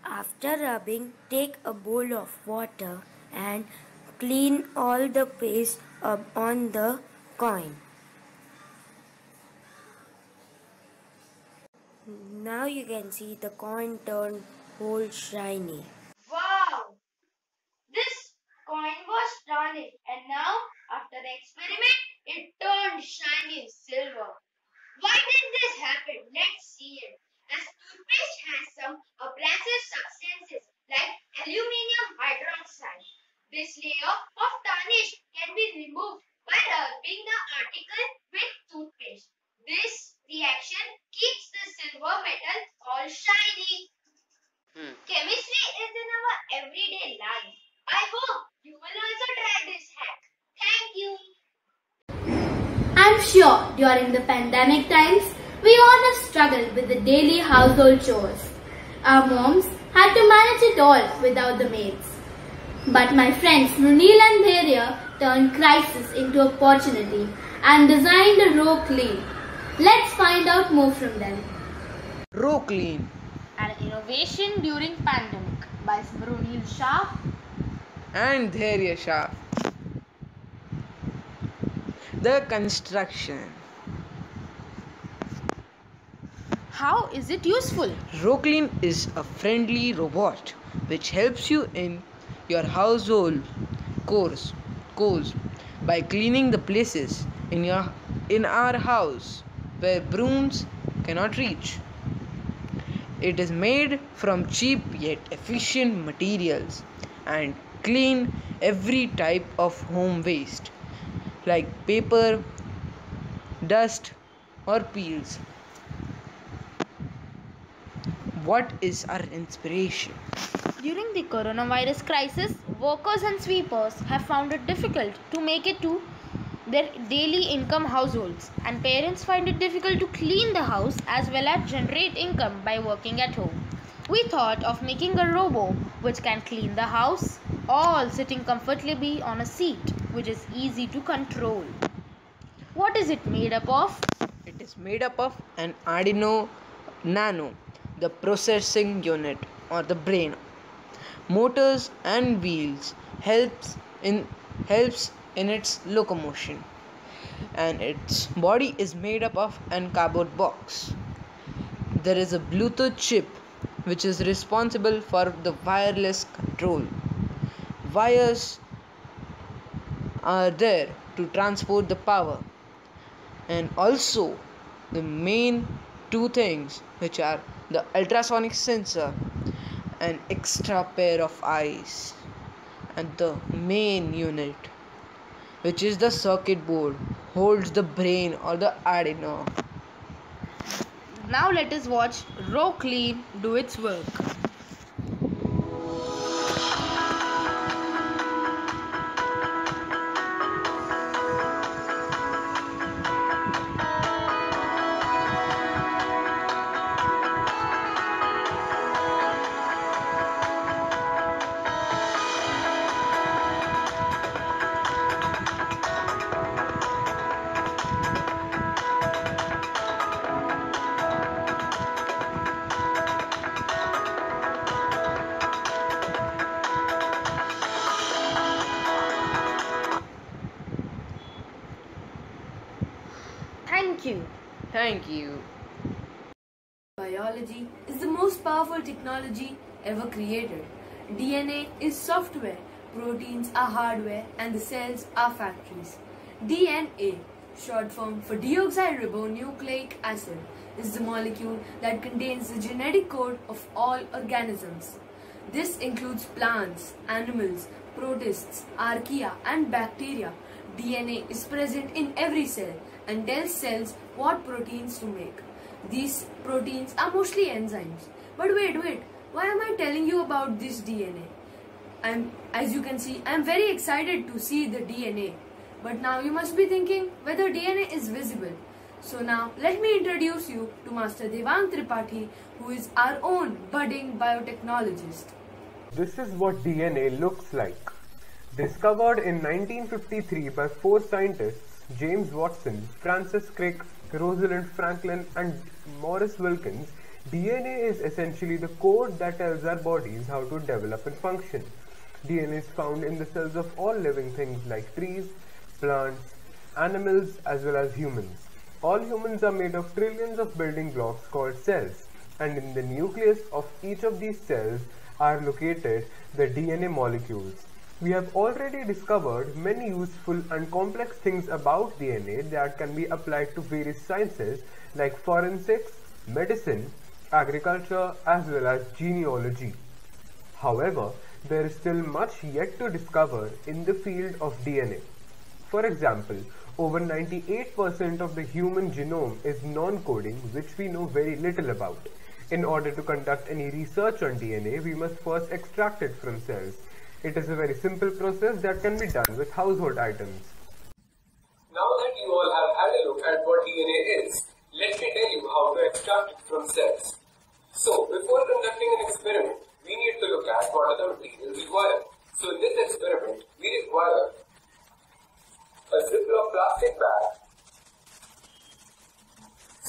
R: After rubbing, take a bowl of water and clean all the paste up on the coin. Now you can see the coin turn whole shiny.
Q: Wow! This coin was tarnished and now after the experiment it turned shiny silver. Why did this happen? Let's see it. As toothpaste has some abrasive substances like aluminium hydroxide, this layer of tarnish can be removed by rubbing the article with toothpaste.
K: I'm sure during the pandemic times, we all have struggled with the daily household chores. Our moms had to manage it all without the maids. But my friends Mrunil and Dheria turned crisis into opportunity and designed a row clean. Let's find out more from them.
S: Row clean.
T: An innovation during pandemic by Mrunil Shah
S: and Dheria Shah. The construction.
T: How is it useful?
S: RowClean is a friendly robot which helps you in your household chores by cleaning the places in our house where brooms cannot reach. It is made from cheap yet efficient materials and clean every type of home waste like paper, dust or peels. What is our inspiration?
T: During the coronavirus crisis, workers and sweepers have found it difficult to make it to their daily income households, and parents find it difficult to clean the house as well as generate income by working at home. We thought of making a robo which can clean the house, all sitting comfortably on a seat which is easy to control. What is it made up of?
S: It is made up of an Arduino Nano, the processing unit or the brain. Motors and wheels helps in its locomotion, and its body is made up of an cardboard box. There is a Bluetooth chip which is responsible for the wireless control. Wires are there to transport the power, and also the main two things which are the ultrasonic sensor, an extra pair of eyes, and the main unit which is the circuit board holds the brain or the Arduino.
T: Now let us watch RowClean do its work.
S: Thank you.
F: Biology is the most powerful technology ever created. DNA is software, proteins are hardware, and the cells are factories. DNA, short form for deoxyribonucleic acid, is the molecule that contains the genetic code of all organisms. This includes plants, animals, protists, archaea, and bacteria. DNA is present in every cell and tells cells what proteins to make. These proteins are mostly enzymes. But wait, why am I telling you about this DNA? As you can see, I'm very excited to see the DNA. But now you must be thinking whether DNA is visible. So now let me introduce you to Master Devang Tripathi, who is our own budding biotechnologist.
U: This is what DNA looks like. Discovered in 1953 by 4 scientists, James Watson, Francis Crick, Rosalind Franklin and Maurice Wilkins, DNA is essentially the code that tells our bodies how to develop and function. DNA is found in the cells of all living things like trees, plants, animals as well as humans. All humans are made of trillions of building blocks called cells, and in the nucleus of each of these cells are located the DNA molecules. We have already discovered many useful and complex things about DNA that can be applied to various sciences like forensics, medicine, agriculture as well as genealogy. However, there is still much yet to discover in the field of DNA. For example, over 98% of the human genome is non-coding, which we know very little about. In order to conduct any research on DNA, we must first extract it from cells. It is a very simple process that can be done with household items.
V: Now that you all have had a look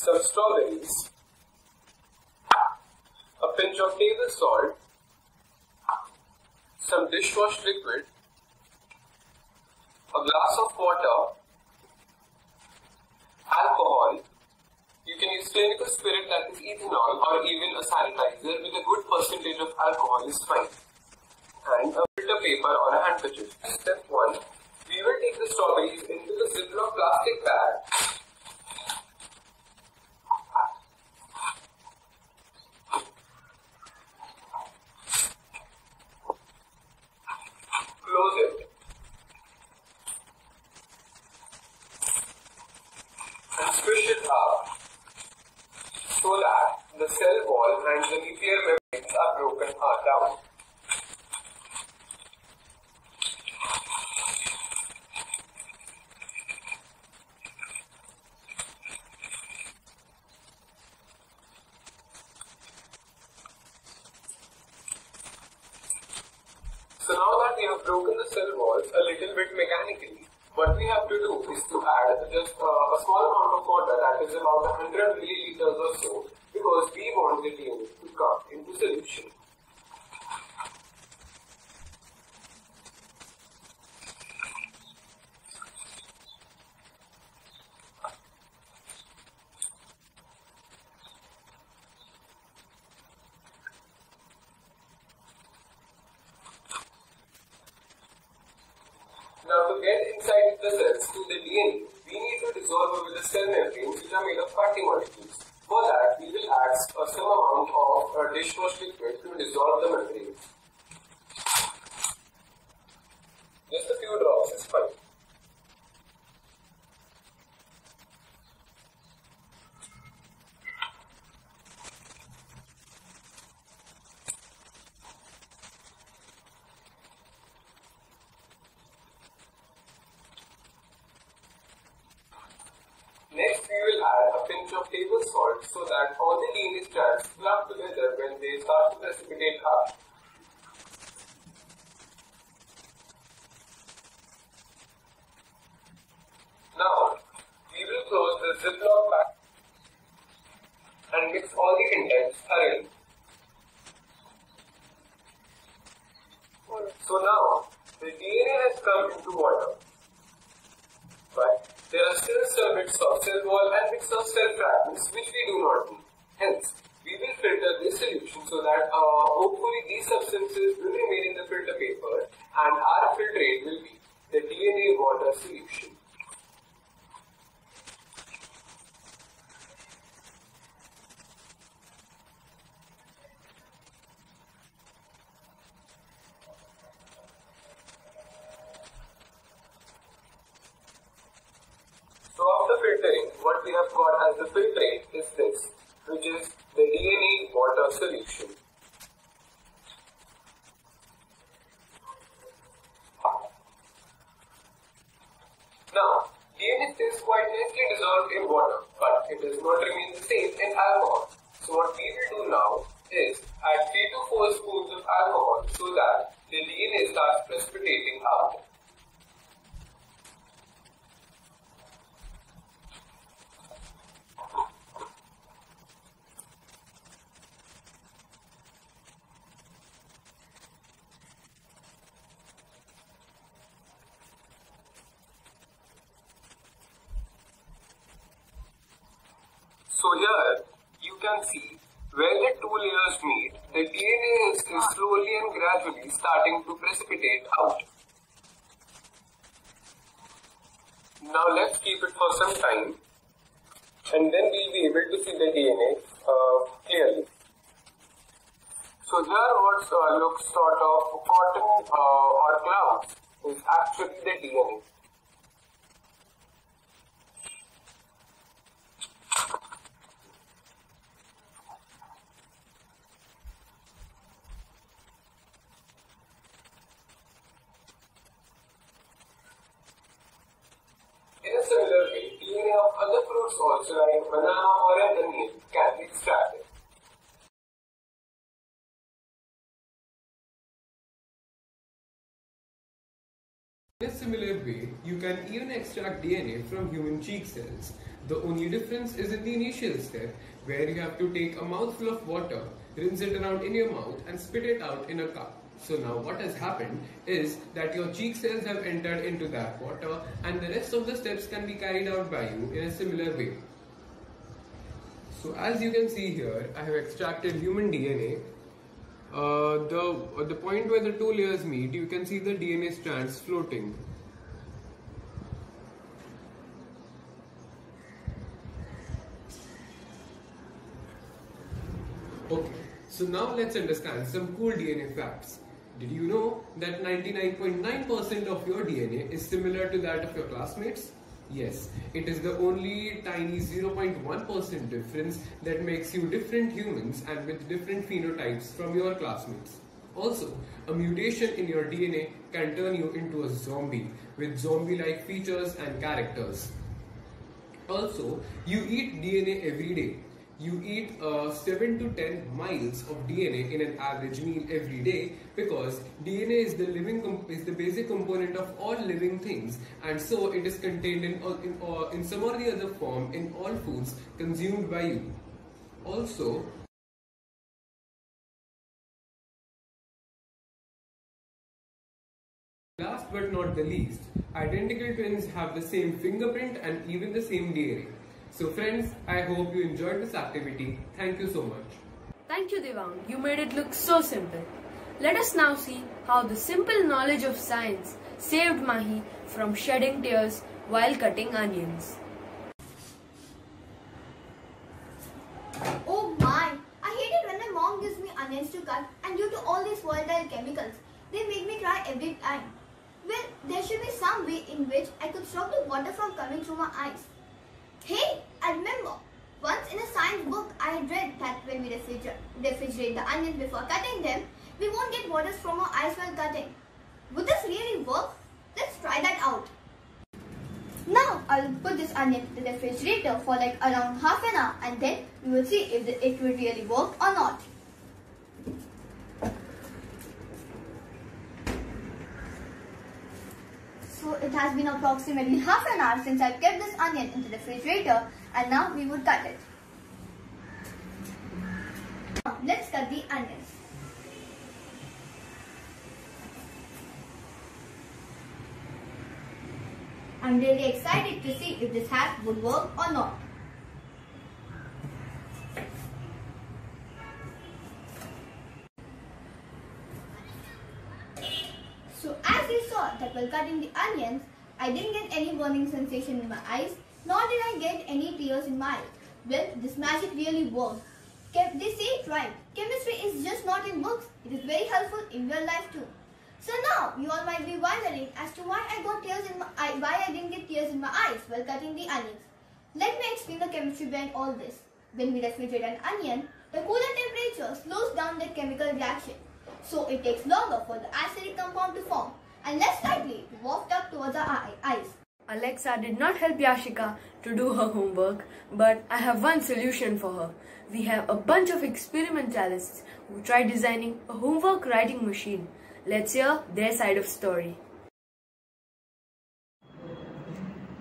U: some strawberries, a pinch of table salt, some dishwash liquid, a glass of water, alcohol. You can use clinical spirit, that is ethanol, or even a sanitizer with a good percentage of alcohol is fine. And a filter paper or a handkerchief. Step 1. We will take the strawberries into the Ziploc plastic bag. Close it. And squish it up so that the cell wall and the nuclear membranes are broken down. So now that we have broken the cell walls a little bit mechanically, what we have to do is to add just a small amount of water, that is about 100 milliliters or so, because we want the DNA to come into solution. Now to get inside the cells to the DNA, we need to dissolve with the cell membranes which are made of fatty molecules. For that, we will add some amount of dishwash liquid to dissolve the membranes. Just a few drops is fine. Next, we will add a pinch of table salt so that all the DNA strands clump together when they start to precipitate up. Now, we will close the Ziploc bag and mix all the contents thoroughly. So now, the DNA has come into water, but there are still some bits of cell wall and bits of cell fragments which we do not need. Hence, we will filter this solution so that hopefully these substances will remain in the filter paper and our filtrate will be the DNA water solution. So after filtering, what we have got as the filtrate is this, which is the DNA water solution. Now, DNA stays quite nicely dissolved in water, but it does not remain the same in alcohol. So what we will do now is add 3 to 4 spoons of alcohol so that the DNA starts precipitating out. So here you can see where the two layers meet, the DNA is slowly and gradually starting to precipitate out. Now let's keep it for some time and then we'll be able to see the DNA clearly. So here what looks sort of cotton or clouds is actually the DNA. In a similar way, DNA of other fruits also like banana or an onion can be extracted. This similar way, you can even extract DNA from human cheek cells. The only difference is in the initial step, where you have to take a mouthful of water, rinse it around in your mouth and spit it out in a cup. So now what has happened is that your cheek cells have entered into that water and the rest of the steps can be carried out by you in a similar way. So as you can see here, I have extracted human DNA. The point where the two layers meet, you can see the DNA strands floating. Okay, so now let's understand some cool DNA facts. Did you know that 99.9% of your DNA is similar to that of your classmates? Yes, it is the only tiny 0.1% difference that makes you different humans and with different phenotypes from your classmates. Also, a mutation in your DNA can turn you into a zombie with zombie-like features and characters. Also, you eat DNA every day. You eat 7 to 10 miles of DNA in an average meal every day because DNA is the basic component of all living things, and so it is contained in some or the other form in all foods consumed by you. Also, last but not the least, identical twins have the same fingerprint and even the same DNA. So friends, I hope you enjoyed this activity. Thank you so much.
B: Thank you, Devang. You made it look so simple. Let us now see how the simple knowledge of science saved Mahi from shedding tears while cutting onions.
D: Oh my! I hate it when my mom gives me onions to cut, and due to all these volatile chemicals, they make me cry every time. Well, there should be some way in which I could stop the water from coming through my eyes. Hey, I remember, once in a science book I had read that when we refrigerate the onions before cutting them, we won't get water from our eyes while cutting. Would this really work? Let's try that out. Now I'll put this onion in the refrigerator for like around half an hour and then we will see if it will really work or not. So it has been approximately half an hour since I've kept this onion in the refrigerator and now we would cut it. Now let's cut the onions. I'm really excited to see if this hack would work or not. So as you saw that while cutting the onions, I didn't get any burning sensation in my eyes, nor did I get any tears in my eyes. Well, this magic really worked. They say it right. Chemistry is just not in books. It is very helpful in real life too. So now you all might be wondering as to why I didn't get tears in my eyes while cutting the onions. Let me explain the chemistry behind all this. When we refrigerate an onion, the cooler temperature slows down the chemical reaction. So it takes longer for the acidic compound to form and less likely to waft up towards our eyes.
B: Alexa did not help Yashika to do her homework, but I have one solution for her. We have a bunch of experimentalists who tried designing a homework writing machine. Let's hear their side of the story.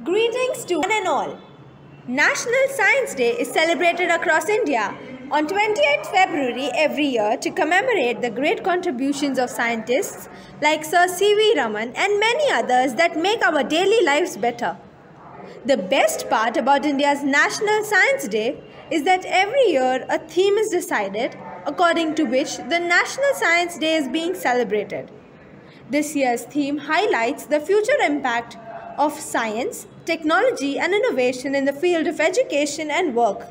V: Greetings to one and all. National Science Day is celebrated across India on 28th February every year to commemorate the great contributions of scientists like Sir C V Raman and many others that make our daily lives better. The best part about India's National Science Day is that every year a theme is decided according to which the National Science Day is being celebrated. This year's theme highlights the future impact of science, technology and innovation in the field of education and work.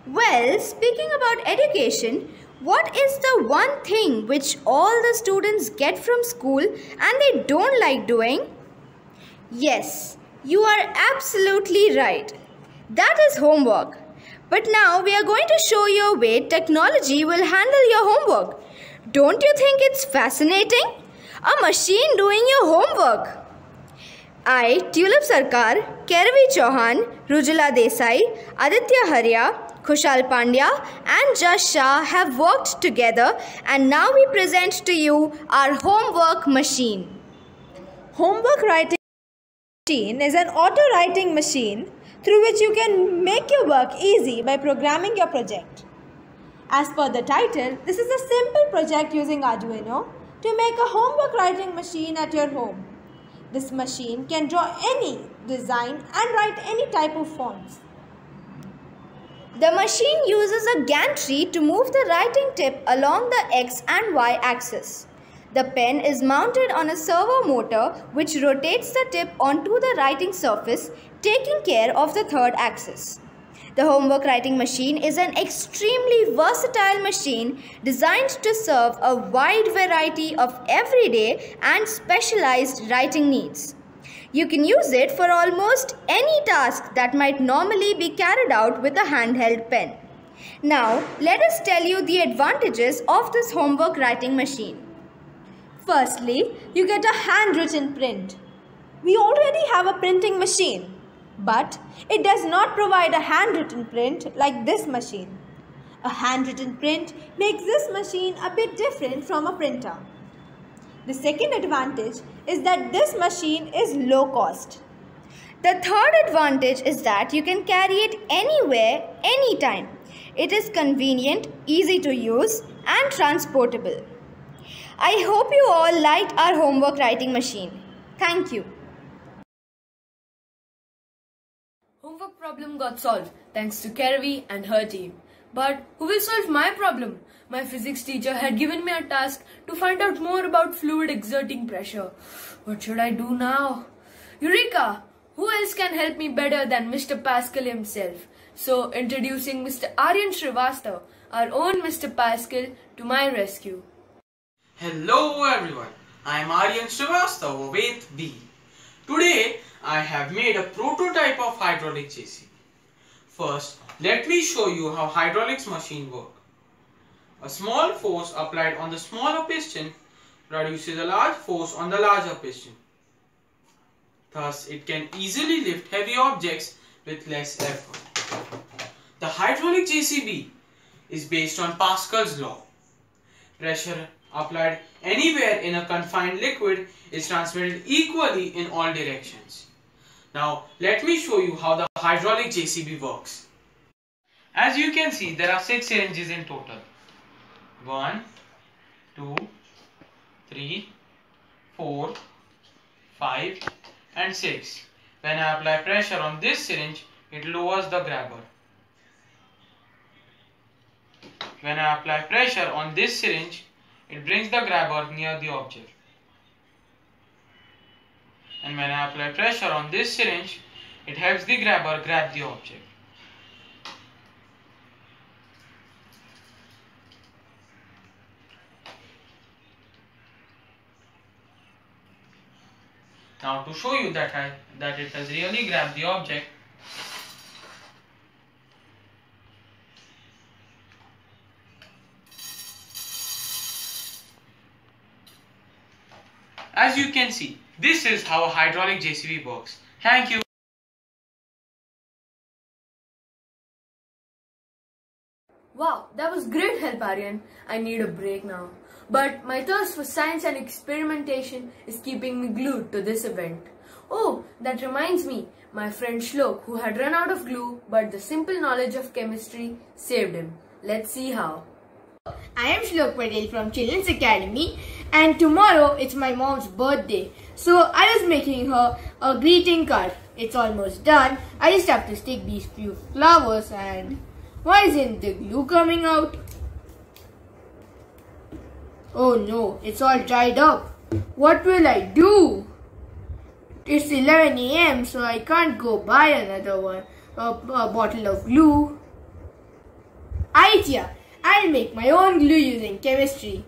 V: Well, speaking about education, what is the one thing which all the students get from school and they don't like doing? Yes, you are absolutely right. That is homework. But now we are going to show you a way technology will handle your homework. Don't you think it's fascinating? A machine doing your homework. I, Tulip Sarkar, Kervi Chauhan, Rujula Desai, Aditya Harya, Khushal Pandya and Jash Shah have worked together and now we present to you our homework machine. Homework writing machine is an auto-writing machine through which you can make your work easy by programming your project. As per the title, this is a simple project using Arduino to make a homework writing machine at your home. This machine can draw any design and write any type of fonts.
A: The machine uses a gantry to move the writing tip along the X and Y axis. The pen is mounted on a servo motor which rotates the tip onto the writing surface, taking care of the third axis. The homework writing machine is an extremely versatile machine designed to serve a wide variety of everyday and specialized writing needs. You can use it for almost any task that might normally be carried out with a handheld pen. Now, let us tell you the advantages of this homework writing machine.
V: Firstly, you get a handwritten print. We already have a printing machine, but it does not provide a handwritten print like this machine. A handwritten print makes this machine a bit different from a printer. The second advantage is that this machine is low cost.
A: The third advantage is that you can carry it anywhere, anytime. It is convenient, easy to use, and transportable. I hope you all liked our homework writing machine. Thank you.
B: Homework problem got solved thanks to Karavi and her team. But who will solve my problem? My physics teacher had given me a task to find out more about fluid exerting pressure. What should I do now? Eureka! Who else can help me better than Mr. Pascal himself? So introducing Mr. Aryan Srivastav, our own Mr. Pascal, to my rescue.
E: Hello everyone, I am Aryan Srivastav of 8th B. Today I have made a prototype of hydraulic JCB. First, let me show you how hydraulics machine work. A small force applied on the smaller piston produces a large force on the larger piston. Thus, it can easily lift heavy objects with less effort. The hydraulic JCB is based on Pascal's law. Pressure applied anywhere in a confined liquid is transmitted equally in all directions. Now, let me show you how the hydraulic JCB works. As you can see, there are 6 syringes in total. 1, 2, 3, 4, 5 and 6. When I apply pressure on this syringe, it lowers the grabber. When I apply pressure on this syringe, it brings the grabber near the object. And when I apply pressure on this syringe, it helps the grabber grab the object. Now to show you that it has really grabbed the object, as you can see, this is how a hydraulic JCB works. Thank you.
B: Wow, that was great help, Aryan. I need a break now. But my thirst for science and experimentation is keeping me glued to this event. Oh, that reminds me, my friend Shlok, who had run out of glue, but the simple knowledge of chemistry saved him. Let's see how.
W: I am Shlok Patel from Children's Academy, and tomorrow it's my mom's birthday. So I was making her a greeting card. It's almost done. I just have to stick these few flowers, and why isn't the glue coming out? Oh no, it's all dried up. What will I do? It's 11 AM, so I can't go buy another one, a bottle of glue. Idea! I'll make my own glue using chemistry.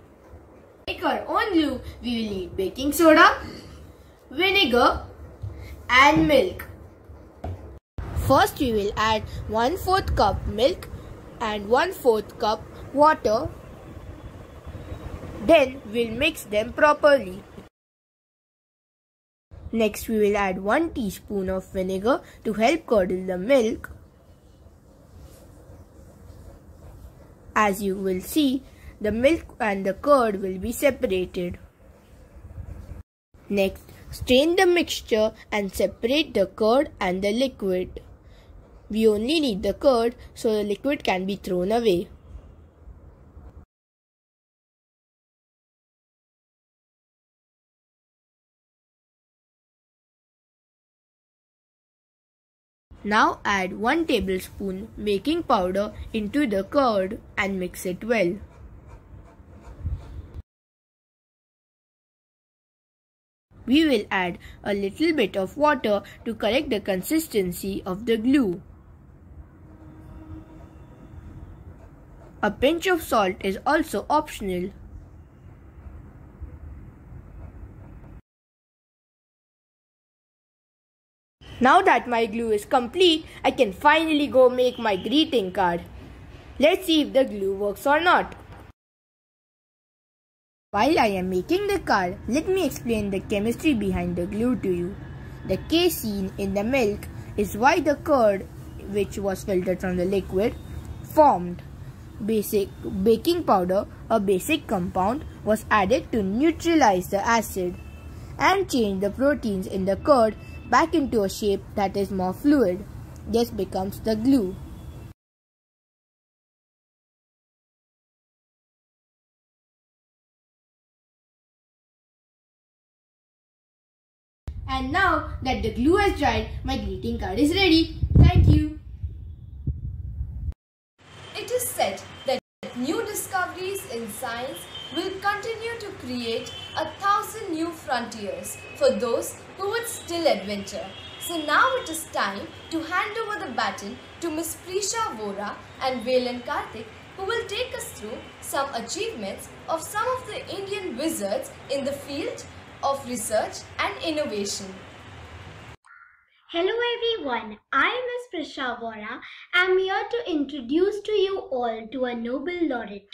W: To make our own glue, we will need baking soda, vinegar and milk. First we will add 1/4 cup milk and 1/4 cup water. Then we'll mix them properly. Next we will add 1 teaspoon of vinegar to help curdle the milk. As you will see, the milk and the curd will be separated. Next, Strain the mixture and separate the curd and the liquid. We only need the curd so the liquid can be thrown away. Now add 1 tablespoon baking powder into the curd and mix it well. We will add a little bit of water to correct the consistency of the glue. A pinch of salt is also optional. Now that my glue is complete, I can finally go make my greeting card. Let's see if the glue works or not. While I am making the card, let me explain the chemistry behind the glue to you. The casein in the milk is why the curd, which was filtered from the liquid, formed. Baking powder, a basic compound, was added to neutralize the acid and change the proteins in the curd back into a shape that is more fluid. This becomes the glue. And now that the glue has dried, my greeting card is ready. Thank you.
A: It is said that new discoveries in science will continue to create 1,000 new frontiers for those who would still adventure. So now it is time to hand over the baton to Ms. Prisha Vora and Velan Karthik, who will take us through some achievements of some of the Indian wizards in the field of research and innovation.
C: Hello everyone, I am Ms. Prisha Vora. I am here to introduce to you all to a Nobel laureate,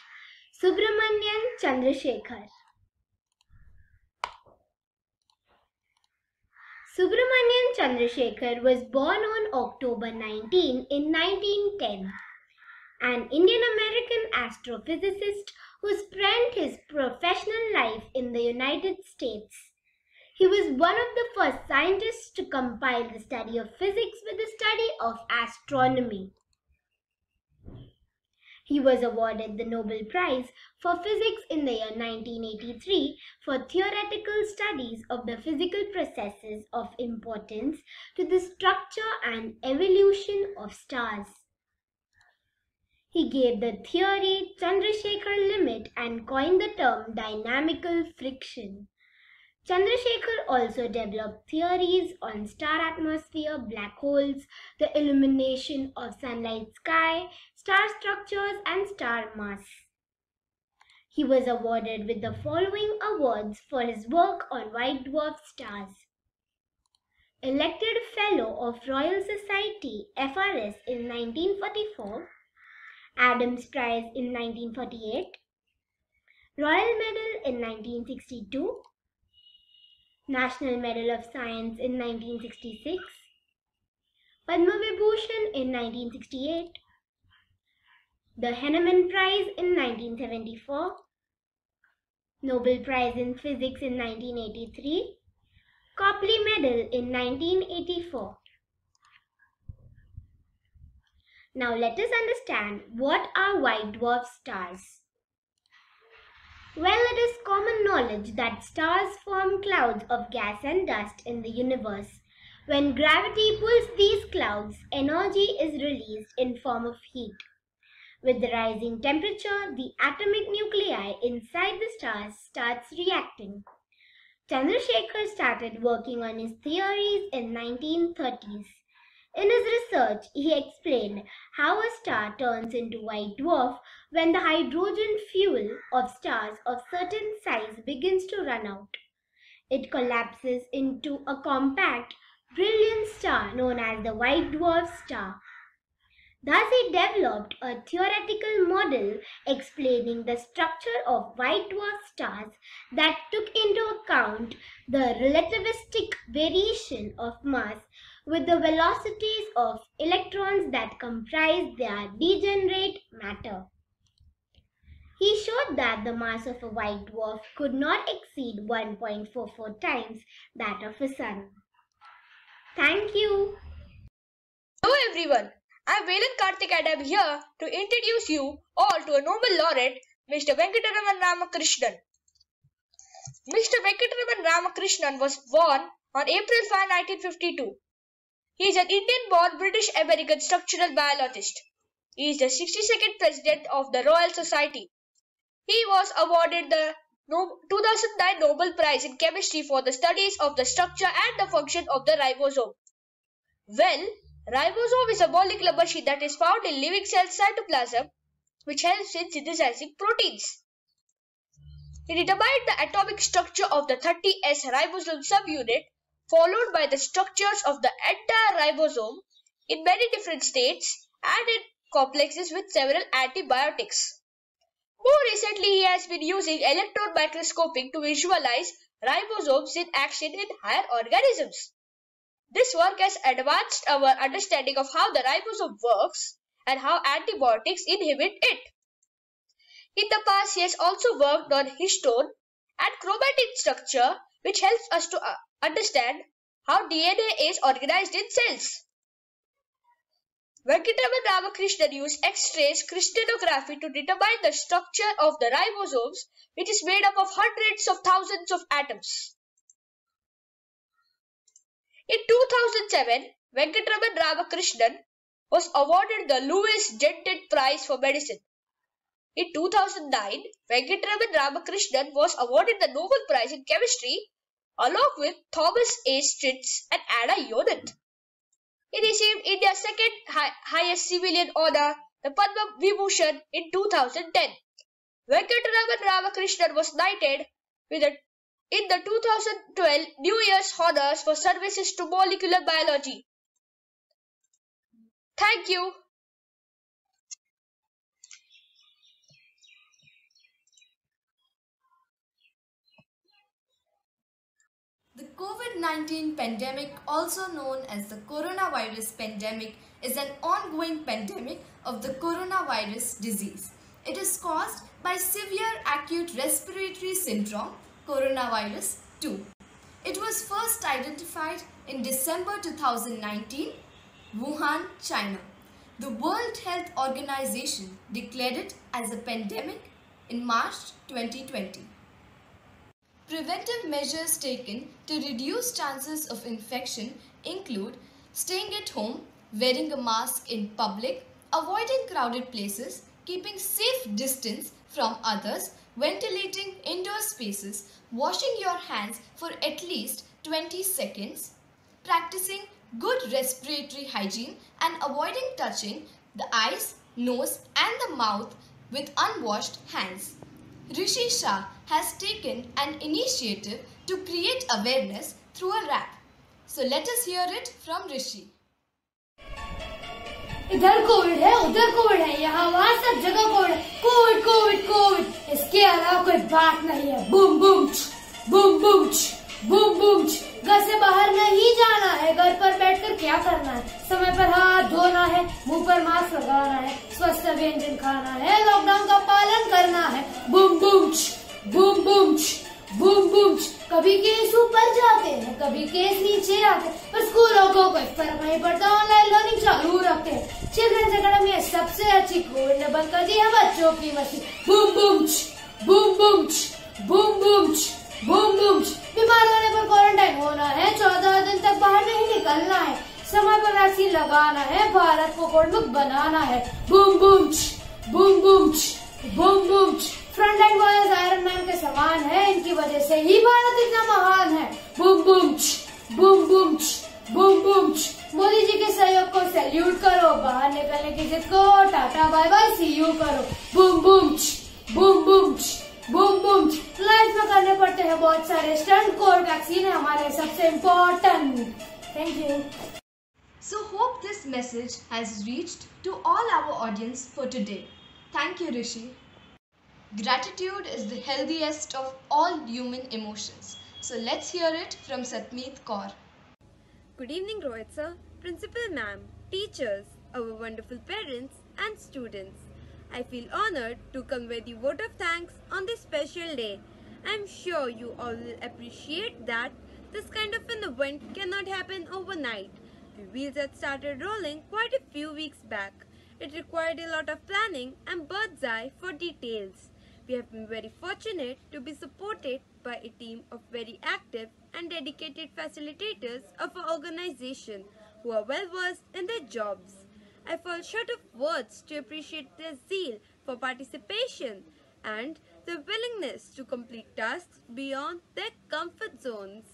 C: Subramanian Chandrasekhar. Subramanian Chandrasekhar was born on October 19 in 1910, an Indian-American astrophysicist who spent his professional life in the United States. He was one of the first scientists to compile the study of physics with the study of astronomy. He was awarded the Nobel Prize for Physics in the year 1983 for theoretical studies of the physical processes of importance to the structure and evolution of stars. He gave the theory Chandrasekhar limit and coined the term dynamical friction. Chandrasekhar also developed theories on star atmosphere, black holes, the illumination of sunlight sky, star structures and star mass. He was awarded with the following awards for his work on white dwarf stars. Elected Fellow of Royal Society FRS in 1944, Adams Prize in 1948, Royal Medal in 1962, National Medal of Science in 1966, Padma Vibhushan in 1968, the Henneman Prize in 1974, Nobel Prize in Physics in 1983, Copley Medal in 1984. Now let us understand what are white dwarf stars. Well, it is common knowledge that stars form clouds of gas and dust in the universe. When gravity pulls these clouds, energy is released in form of heat. With the rising temperature, the atomic nuclei inside the stars starts reacting. Chandrasekhar started working on his theories in 1930s. In his research, he explained how a star turns into white dwarf when the hydrogen fuel of stars of certain size begins to run out. It collapses into a compact, brilliant star known as the white dwarf star. Thus, he developed a theoretical model explaining the structure of white dwarf stars that took into account the relativistic variation of mass with the velocities of electrons that comprise their degenerate matter. He showed that the mass of a white dwarf could not exceed 1.44 times that of a sun. Thank you.
I: Hello everyone, I am Velan Karthik and I am here to introduce you all to a Nobel laureate, Mr. Venkataraman Ramakrishnan. Mr. Venkataraman Ramakrishnan was born on April 5, 1952. He is an Indian-born British-American structural biologist. He is the 62nd President of the Royal Society. He was awarded the 2009 Nobel Prize in Chemistry for the studies of the structure and the function of the ribosome. Well, ribosome is a molecular machine that is found in living cells cytoplasm, which helps in synthesizing proteins. He determined the atomic structure of the 30S ribosome subunit, followed by the structures of the entire ribosome in many different states and in complexes with several antibiotics. More recently, he has been using electron microscoping to visualize ribosomes in action in higher organisms. This work has advanced our understanding of how the ribosome works and how antibiotics inhibit it. In the past, he has also worked on histone and chromatin structure, which helps us to understand how DNA is organized in cells. Venkataraman Ramakrishnan used X-rays crystallography to determine the structure of the ribosomes, which is made up of hundreds of thousands of atoms. In 2007, Venkataraman Ramakrishnan was awarded the Louis Denton Prize for Medicine. In 2009, Venkataraman Ramakrishnan was awarded the Nobel Prize in Chemistry along with Thomas A. Stritz and Anna Yonat. He received India's second highest civilian honor, the Padma Vibhushan, in 2010. Venkataraman Ramakrishnan was knighted in the 2012 New Year's Honours for services to molecular biology. Thank you.
J: The COVID-19 pandemic, also known as the coronavirus pandemic, is an ongoing pandemic of the coronavirus disease. It is caused by severe acute respiratory syndrome, coronavirus 2. It was first identified in December 2019, Wuhan, China. The World Health Organization declared it as a pandemic in March 2020. Preventive measures taken to reduce chances of infection include staying at home, wearing a mask in public, avoiding crowded places, keeping safe distance from others, ventilating indoor spaces, washing your hands for at least 20 seconds, practicing good respiratory hygiene and avoiding touching the eyes, nose and the mouth with unwashed hands. Rishi Shah has taken an initiative to create awareness through a rap. So let us hear it from Rishi.
G: इधर Covid है, उधर Covid है, यहाँ वहाँ सब जगह Covid है, Covid Covid Covid, इसके अलावा कोई बात नहीं है। Boom boom boom boom boom boom. घर से बाहर नहीं जाना है, घर पर बैठकर क्या करना है, समय पर हाथ धोना है, मुंह पर मास्क लगाना है, स्वस्थ व्यंजन खाना है, लॉकडाउन का पालन करना है। Boom boom boom boom boom boom. कभी केस ऊपर जाते हैं, कभी केस नीचे आते हैं, पर स्कूलों को कोई फर्क नहीं पड़ता, ऑनलाइन लर्निंग चालू रखते हैं। चिल्ड्रंस अकेडमी है सबसे अच्छी, कोविड ने बंद कर दी है बच्चों की मस्ती। Boom boom boom boom boom boom boom boom. बीमार होने पर क्वारंटाइन होना है, 14 दिन तक बाहर नहीं निकलना है, समय पर वैक्सीन लगाना है, भारत को कोविड मुक्त बनाना है। Boom boom boom boom boom boom. Frontline warriors iron man के समान है, इनकी वजह से ही भारत इतना महान है। Boom boom boom boom boom boom. Modi ji के सहयोग को सैल्यूट करो, बाहर निकलने की जिद को tata bye bye see you करो। Boom boom boom boom boom boom. Life में करने पड़ते हैं बहुत सारे स्टंट, कोविड वैक्सीन है हमारे सबसे important. Thank you.
J: So hope this message has reached to all our audience for today. Thank you, Rishi. Gratitude is the healthiest of all human emotions. So let's hear it from Satmeet Kaur.
L: Good evening, Rohit sir, Principal ma'am, teachers, our wonderful parents and students.
H: I feel honored to convey the vote of thanks on this special day. I'm sure you all will appreciate that this kind of an event cannot happen overnight. The wheels had started rolling quite a few weeks back. It required a lot of planning and bird's eye for details. We have been very fortunate to be supported by a team of very active and dedicated facilitators of our organization who are well versed in their jobs. I fall short of words to appreciate their zeal for participation and their willingness to complete tasks beyond their comfort zones.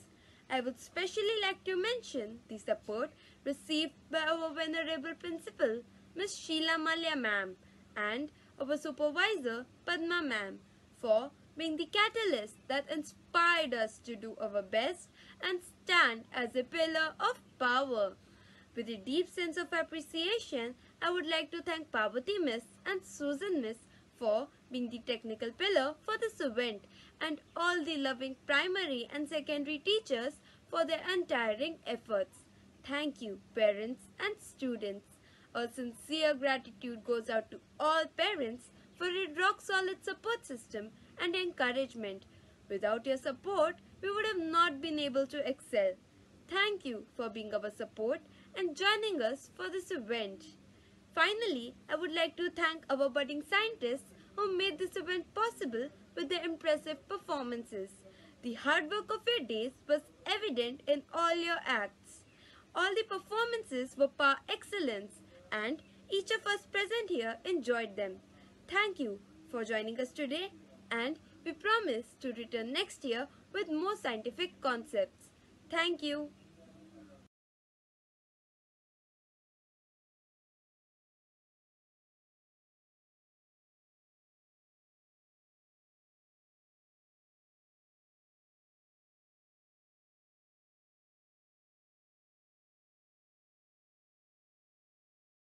H: I would especially like to mention the support received by our venerable principal, Ms. Sheila Malia ma'am, and our supervisor, Padma ma'am, for being the catalyst that inspired us to do our best and stand as a pillar of power. With a deep sense of appreciation, I would like to thank Parvati Miss and Susan Miss for being the technical pillar for this event and all the loving primary and secondary teachers for their untiring efforts. Thank you, parents and students. A sincere gratitude goes out to all parents for a rock-solid support system and encouragement. Without your support, we would have not been able to excel. Thank you for being our support and joining us for this event. Finally, I would like to thank our budding scientists who made this event possible with their impressive performances. The hard work of your days was evident in all your acts. All the performances were par excellence and each of us present here enjoyed them. Thank you for joining us today and we promise to return next year with more scientific concepts. Thank you.